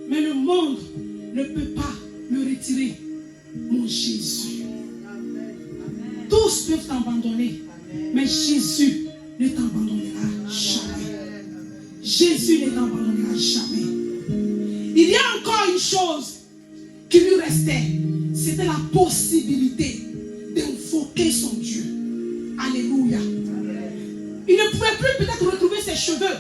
Mais le monde ne peut pas me retirer mon Jésus. Tout tous peuvent t'abandonner, mais Jésus ne t'abandonnera jamais. Jésus ne t'abandonnera jamais. Il y a encore une chose qui lui restait, c'était la possibilité d'invoquer son Dieu. Alléluia. Il ne pouvait plus peut-être retrouver ses cheveux.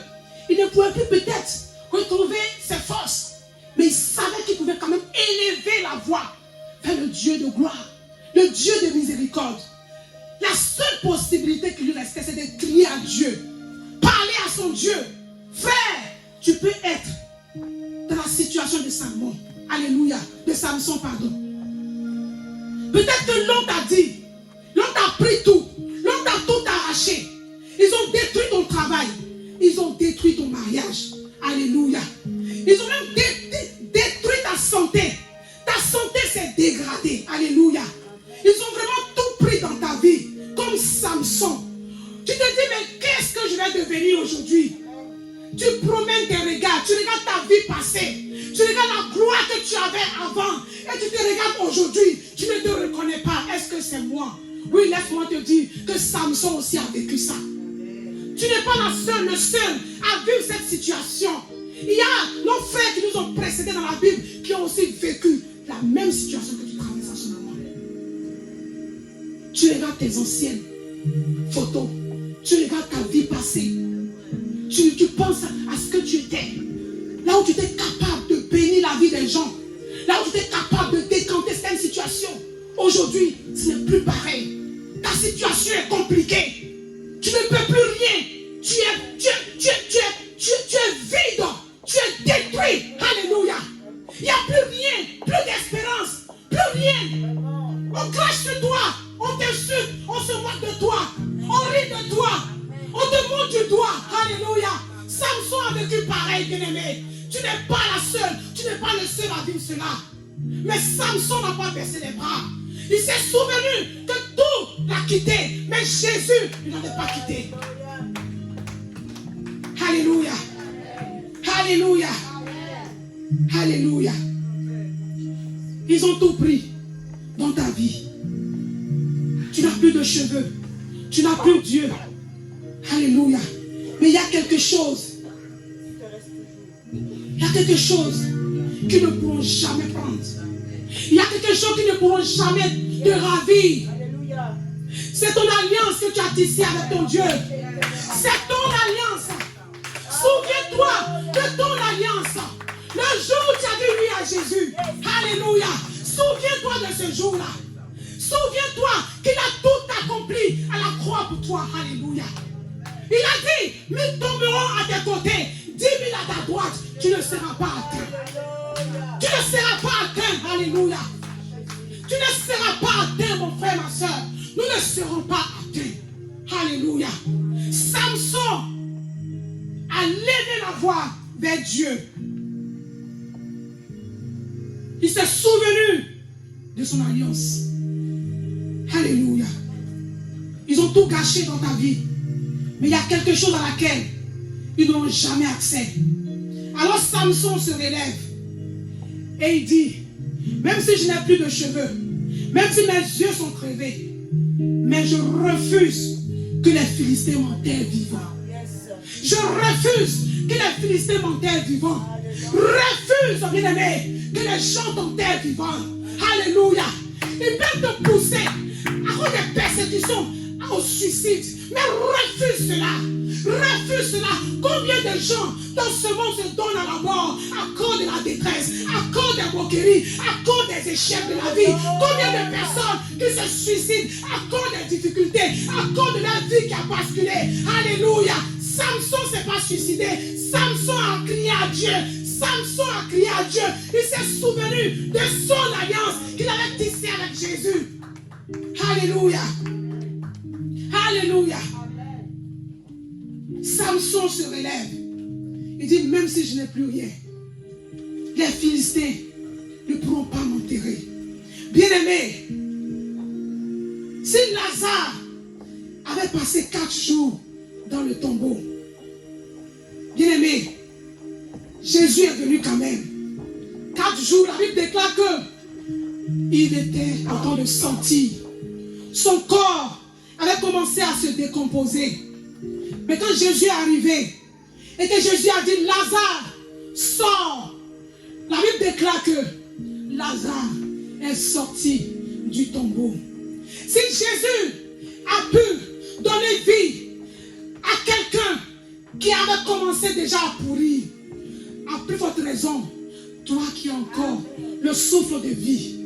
Il ne pouvait plus peut-être retrouver ses forces. Mais il savait qu'il pouvait quand même élever la voix vers le Dieu de gloire, le Dieu de miséricorde. La seule possibilité qui lui restait, c'est de crier à Dieu, parler à son Dieu. Frère, tu peux être dans la situation de Samson. Alléluia. De Samson, pardon. Peut-être que l'on t'a dit, l'on t'a pris tout, l'on t'a tout arraché. Ils ont détruit ton travail. Ils ont détruit ton mariage. Alléluia. Ils ont même détruit ta santé. Ta santé s'est dégradée. Alléluia. Ils ont vraiment tout pris dans ta vie. Comme Samson. Tu te dis, mais qu'est-ce que je vais devenir aujourd'hui? Tu promènes tes regards. Tu regardes ta vie passée. Tu regardes la gloire que tu avais avant. Et tu te regardes aujourd'hui. Tu ne te reconnais pas. Est-ce que c'est moi? Oui, laisse-moi te dire que Samson aussi a vécu ça. Tu n'es pas la seule, le seul à vivre cette situation. Il y a nos frères qui nous ont précédés dans la Bible qui ont aussi vécu la même situation que tu traverses en ce moment. Tu regardes tes anciennes photos. Tu regardes ta vie passée. Tu penses à ce que tu étais. Là où tu étais capable de bénir la vie des gens. Là où tu étais capable de décanter certaines situations. Aujourd'hui, ce n'est plus pareil. Ta situation est compliquée. Tu ne peux plus rien. Tu es vide. Tu es détruit. Alléluia. Il n'y a plus rien. Plus d'espérance. Plus rien. On crache sur toi. On t'insulte. On se moque de toi. On rit de toi. On te montre du doigt. Alléluia. Samson a vécu pareil, bien-aimé. Tu n'es pas la seule. Tu n'es pas le seul à vivre cela. Mais Samson n'a pas baissé les bras. Il s'est souvenu que tout l'a quitté. Mais Jésus ne l'avait pas quitté. Alléluia. Alléluia. Alléluia. Ils ont tout pris dans ta vie. Tu n'as plus de cheveux. Tu n'as plus Dieu. Alléluia. Mais il y a quelque chose. Il y a quelque chose qu'ils ne pourront jamais prendre. Il y a quelque chose qu'ils ne pourront jamais te ravir. C'est ton alliance que tu as tissée avec ton Dieu. C'est ton alliance. Souviens-toi de ton alliance. Le jour où tu as dit oui à Jésus. Alléluia. Souviens-toi de ce jour-là. Souviens-toi qu'il a tout accompli à la croix pour toi. Alléluia. Il a dit, 1000 tomberont à tes côtés, 10 000 à ta droite. Tu ne seras pas atteint. Tu ne seras pas atteint. Alléluia. Tu ne seras pas atteint, mon frère, ma soeur. Nous ne serons pas atteints. Alléluia. Samson a levé la voix vers Dieu. Il s'est souvenu de son alliance. Alléluia. Ils ont tout gâché dans ta vie. Mais il y a quelque chose à laquelle ils n'ont jamais accès. Alors Samson se relève et il dit, même si je n'ai plus de cheveux, même si mes yeux sont crevés, mais je refuse que les Philistins m'enterrent vivant. Je refuse que les Philistins m'enterrent vivant. Refuse, bien-aimé, que les gens t'enterrent vivant. Alléluia. Ils peuvent te pousser à cause des persécutions au suicide. Mais refuse cela. Refuse cela. Combien de gens dans ce monde se donnent à la mort à cause de la détresse, à cause des moqueries, à cause des échecs de la vie? Combien de personnes qui se suicident à cause des difficultés, à cause de la vie qui a basculé? Alléluia. Samson ne s'est pas suicidé. Samson a crié à Dieu. Samson a crié à Dieu. Il s'est souvenu de son alliance qu'il avait tissée avec Jésus. Alléluia. Alléluia. Samson se relève. Il dit, même si je n'ai plus rien, les Philistins ne pourront pas m'enterrer. Bien-aimé, si Lazare avait passé 4 jours dans le tombeau, bien-aimé, Jésus est venu quand même. 4 jours, la Bible déclare que il était en train de sentir son corps commencé à se décomposer. Mais quand Jésus est arrivé, et que Jésus a dit, Lazare, sors. La Bible déclare que Lazare est sorti du tombeau. Si Jésus a pu donner vie à quelqu'un qui avait commencé déjà à pourrir, à plus forte raison, toi qui as encore le souffle de vie,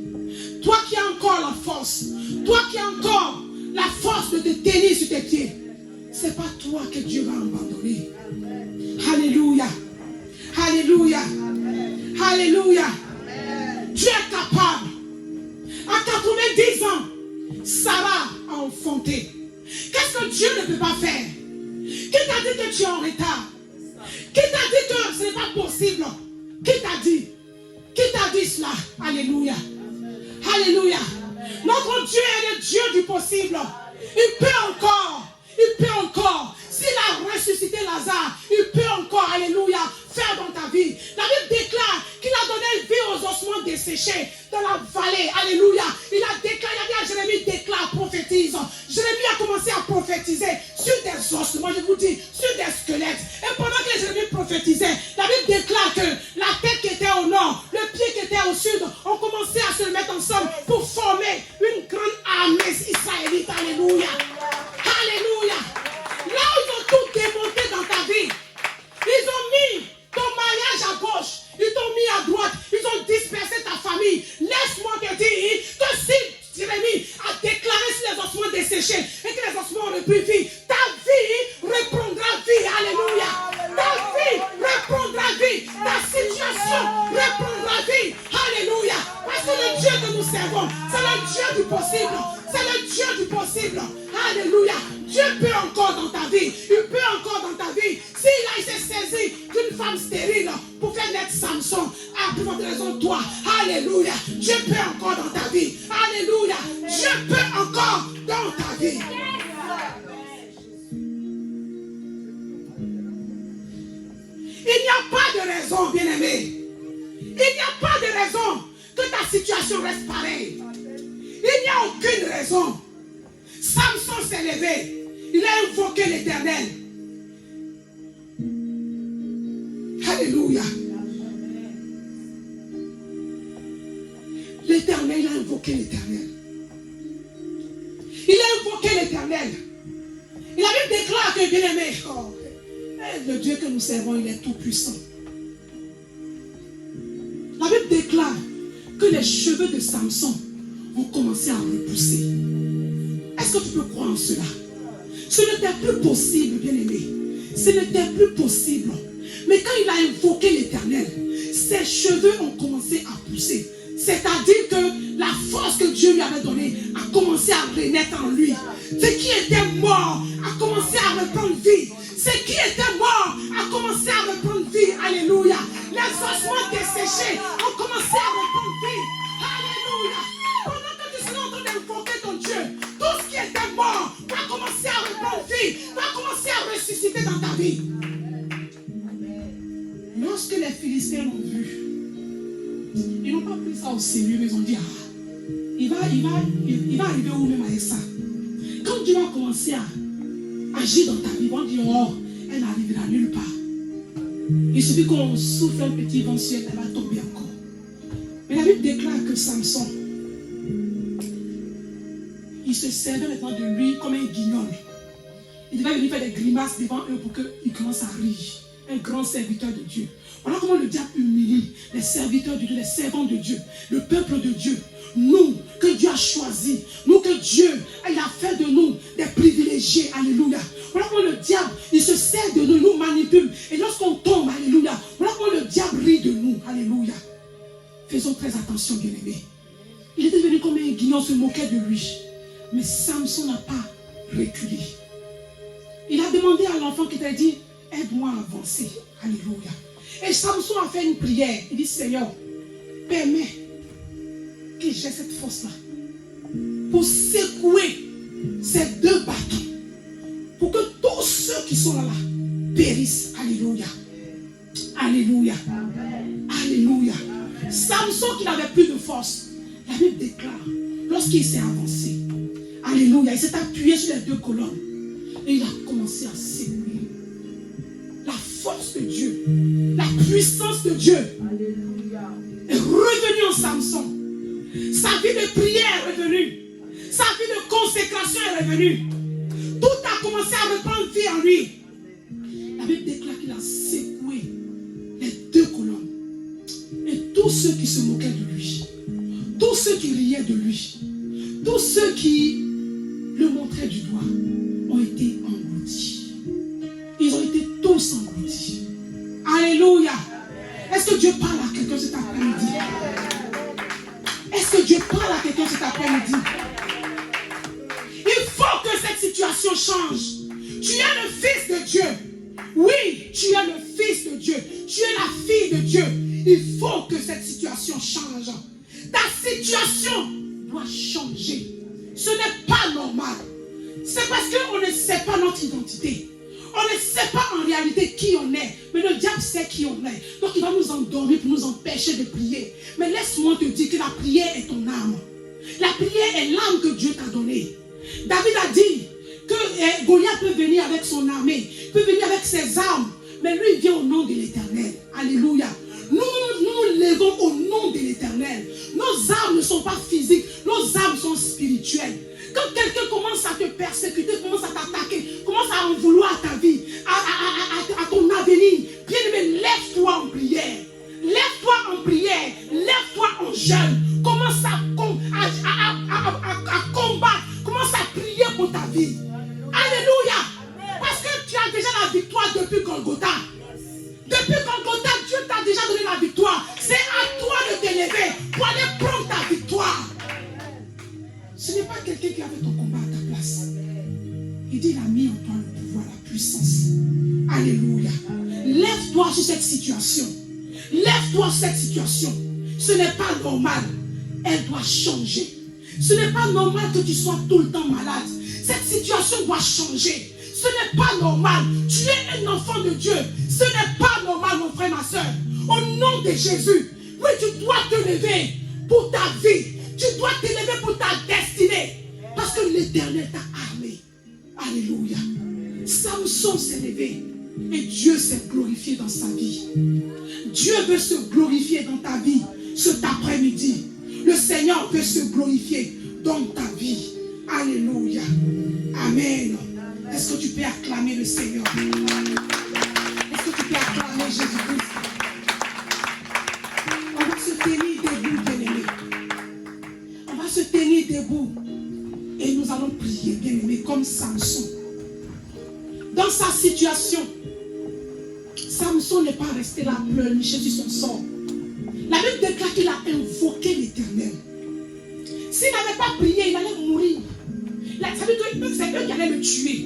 toi qui as encore la force, toi qui as encore la force de te tenir sur tes pieds, c'est pas toi que Dieu va abandonner. Alléluia. Alléluia. Alléluia. Dieu est capable. À 90 ans, Sarah a enfanté. Qu'est-ce que Dieu ne peut pas faire? Qui t'a dit que tu es en retard? Qui t'a dit que ce n'est pas possible? Qui t'a dit? Qui t'a dit cela? Alléluia. Alléluia. Notre Dieu est le Dieu du possible. Il peut encore. Il peut encore. S'il a ressuscité Lazare, il peut encore, alléluia, faire dans ta vie. La Bible déclare qu'il a donné vie aux ossements desséchés dans la vallée. Alléluia. Il a déclaré, il a dit à Jérémie, déclare, prophétise. Jérémie a commencé à prophétiser sur des ossements, je vous dis, sur des squelettes. Et pendant que Jérémie prophétisait, la Bible déclare que la tête qui était au nord, le pied qui était au sud, ont commencé à se mettre ensemble pour former une grande armée israélite. Alléluia. Alléluia. Là où ils ont tout démonté dans ta vie, ils ont mis ton mariage à gauche, ils t'ont mis à droite, ils ont dispersé ta famille. Laisse-moi te dire que si Jérémie a déclaré sur les ossements desséchés et que les ossements ont repris vie, ta vie reprendra vie. Alléluia. Ta vie reprendra vie. Ta situation reprendra vie. Alléluia. Parce que le Dieu que nous servons, c'est le Dieu du possible. C'est le Dieu du possible. Alléluia. Dieu peut encore dans ta vie. Il peut encore dans ta vie. S'il s'est saisi d'une femme stérile pour faire naître Samson, à plus forte raison toi. Alléluia. Dieu peut encore dans ta vie. Alléluia. Dieu peut encore dans ta vie. Il n'y a pas de raison, bien-aimé. Il n'y a pas de raison que ta situation reste pareille. Il n'y a aucune raison. Samson s'est levé. Il a invoqué l'Éternel. Alléluia. L'Éternel, il a invoqué l'Éternel. Il a invoqué l'Éternel. Et la Bible déclare que, bien-aimé, le Dieu que nous servons, il est tout puissant. La Bible déclare que les cheveux de Samson ont commencé à repousser. Est-ce que tu peux croire en cela? Ce n'était plus possible, bien-aimé. Ce n'était plus possible. Mais quand il a invoqué l'Éternel, ses cheveux ont commencé à pousser. C'est-à-dire que la force que Dieu lui avait donnée a commencé à renaître en lui. Ce qui était mort a commencé à reprendre vie. Ce qui était mort a commencé à reprendre vie. Alléluia. Les ossements desséchés ont commencé à reprendre vie. Alléluia. Pendant que tu seras en train d'invoquer ton Dieu, tout ce qui était mort va commencer à reprendre vie, va commencer à ressusciter dans ta vie. Lorsque les Philistins l'ont vu, ils n'ont pas pris ça au sérieux, mais ils ont dit, il va arriver où même avec ça. Quand Dieu va commencer à agir dans ta vie, ils vont dire, oh, elle n'arrivera nulle part. Il suffit qu'on souffle un petit vent ciel, elle va tomber encore. Mais la Bible déclare que Samson, il se servait maintenant de lui comme un guignol. Il devait venir faire des grimaces devant eux pour qu'ils commencent à rire. Un grand serviteur de Dieu. Voilà comment le diable humilie les serviteurs de Dieu, les servants de Dieu, le peuple de Dieu. Nous, que Dieu a choisi, nous que Dieu il a fait de nous des privilégiés. Alléluia. Voilà comment le diable, il se sert de nous, il nous manipule. Et lorsqu'on tombe, alléluia, voilà comment le diable rit de nous. Alléluia. Faisons très attention, bien-aimés. Il était devenu comme un guignol, se moquait de lui. Mais Samson n'a pas reculé. Il a demandé à l'enfant qui t'a dit, aide-moi à avancer. Alléluia. Et Samson a fait une prière. Il dit, Seigneur, permets que j'ai cette force-là pour secouer ces deux bâtons, pour que tous ceux qui sont là périssent. Alléluia. Alléluia. Alléluia. Samson qui n'avait plus de force, la Bible déclare, lorsqu'il s'est avancé, Alléluia. Il s'est appuyé sur les deux colonnes. Et il a commencé à secouer. La force de Dieu, la puissance de Dieu est revenue en Samson. Sa vie de prière est revenue. Sa vie de consécration est revenue. Tout a commencé à reprendre vie en lui. La Bible déclare qu'il a secoué les deux colonnes. Et tous ceux qui se moquaient de lui, tous ceux qui riaient de lui, tous ceux qui le montraient du doigt ont été engloutis. Ils ont été tous engloutis. Alléluia. Est-ce que Dieu parle à quelqu'un cet après-midi? Est-ce que Dieu parle à quelqu'un cet après-midi? Il faut que cette situation change. Tu es le fils de Dieu. Oui, tu es le fils de Dieu. Tu es la fille de Dieu. Il faut que cette situation change. Ta situation doit changer. Ce n'est pas normal. C'est parce qu'on ne sait pas notre identité. On ne sait pas en réalité qui on est. Mais le diable sait qui on est. Donc il va nous endormir pour nous empêcher de prier. Mais laisse-moi te dire que la prière est ton âme. La prière est l'âme que Dieu t'a donnée. David a dit que Goliath peut venir avec son armée, peut venir avec ses armes. Mais lui, il vient au nom de l'Éternel. Alléluia. Nous nous levons au nom de l'Éternel. Nos armes ne sont pas physiques. Nos armes sont spirituelles. Quand quelqu'un commence à te persécuter, commence à t'attaquer, commence à en vouloir à ta vie, à ton avenir, bien aimé, lève-toi en prière. Lève-toi en prière. Lève-toi en jeûne. Commence à combattre. Commence à prier pour ta vie. Alléluia. Parce que tu as déjà la victoire depuis Golgotha. Depuis Golgotha, Dieu t'a déjà donné la victoire. C'est à toi de te lever pour aller prendre ta victoire. Ce n'est pas quelqu'un qui a fait ton combat à ta place. Il dit, il a mis en toi le pouvoir, la puissance. Alléluia. Lève-toi sur cette situation. Lève-toi sur cette situation. Ce n'est pas normal. Elle doit changer. Ce n'est pas normal que tu sois tout le temps malade. Cette situation doit changer. Ce n'est pas normal. Tu es un enfant de Dieu. Ce n'est pas normal, mon frère, ma soeur. Au nom de Jésus, oui, tu dois te lever pour ta vie. Tu dois te lever pour ta destinée. Parce que l'Éternel t'a armé. Alléluia. Samson s'est levé. Et Dieu s'est glorifié dans sa vie. Dieu veut se glorifier dans ta vie cet après-midi. Le Seigneur veut se glorifier dans ta vie. Alléluia. Amen. Est-ce que tu peux acclamer le Seigneur? Est-ce que tu peux acclamer Jésus-Christ? On va se tenir debout, bien-aimés. On va se tenir debout. Et nous allons prier, bien-aimés, comme Samson. Dans sa situation, Samson n'est pas resté là pleurnicher sur son sort. La Bible déclare qu'il a invoqué l'Éternel. S'il n'avait pas prié, il allait mourir. Ça veut dire que c'est eux qui allaient le tuer.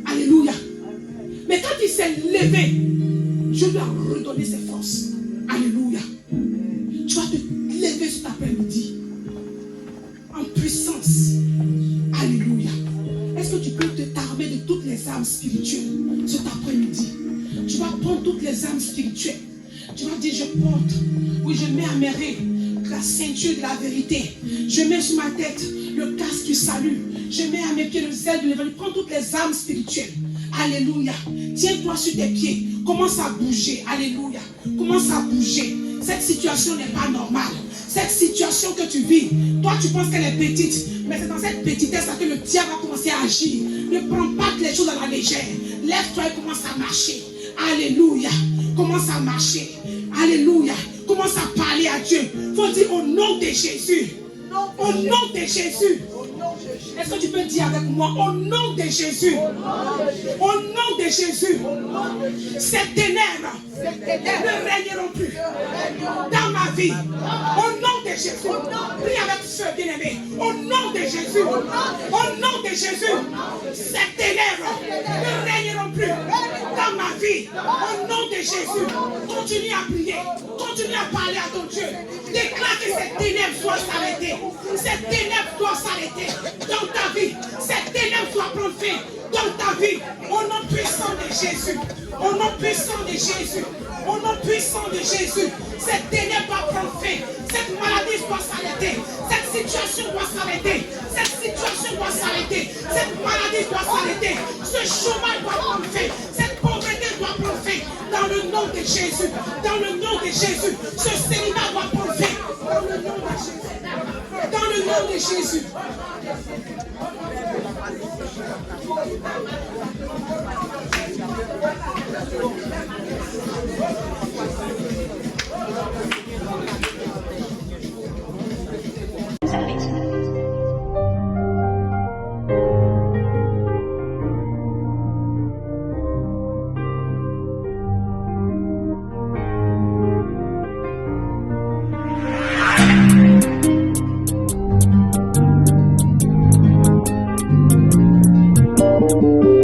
Alléluia. Mais quand il s'est levé, Dieu lui a redonné ses forces. Alléluia. Tu vas te lever cet après-midi en puissance. Alléluia. Est-ce que tu peux t'armer de toutes les armes spirituelles cet après-midi? Tu vas prendre toutes les armes spirituelles. Tu vas dire, je porte, oui, je mets à mes règles la ceinture de la vérité. Je mets sur ma tête le casque du salut. Je mets à mes pieds le zèle de l'évangile. Prends toutes les armes spirituelles. Alléluia. Tiens-toi sur tes pieds. Commence à bouger. Alléluia. Commence à bouger. Cette situation n'est pas normale. Cette situation que tu vis, toi tu penses qu'elle est petite, mais c'est dans cette petitesse là que le diable va commencer à agir. Ne prends pas les choses à la légère. Lève-toi et commence à marcher. Alléluia. Commence à marcher. Alléluia. Commence à parler à Dieu. Il faut dire au nom de Jésus. Au nom de Jésus. Est-ce que tu peux dire avec moi au nom de Jésus? Au nom de Jésus. Ces ténèbres ne régneront plus dans ma vie. Au nom de Jésus. Prie avec feu, bien-aimé. Au nom de Jésus. Au nom de Jésus. Ces ténèbres ne régneront plus dans ma vie. Au nom de Jésus. Continue à prier. Continue à parler à ton Dieu. Déclare que ces ténèbres doivent s'arrêter. Ces ténèbres doivent s'arrêter dans ta vie. Ces ténèbres doivent prendre fin dans ta vie. Au nom puissant de Jésus. Au nom puissant de Jésus. Au nom puissant de Jésus. Cette ténèbres doit prendre fin. Cette maladie doit s'arrêter. Cette situation doit s'arrêter. Cette situation doit s'arrêter. Cette maladie doit s'arrêter. Ce chômage doit prendre fin. Cette pauvreté doit prendre fin. Dans le nom de Jésus. Dans le nom de Jésus. Ce célibat doit prendre fin. Dans le nom de Jésus. Dans le nom de Jésus. Thank you.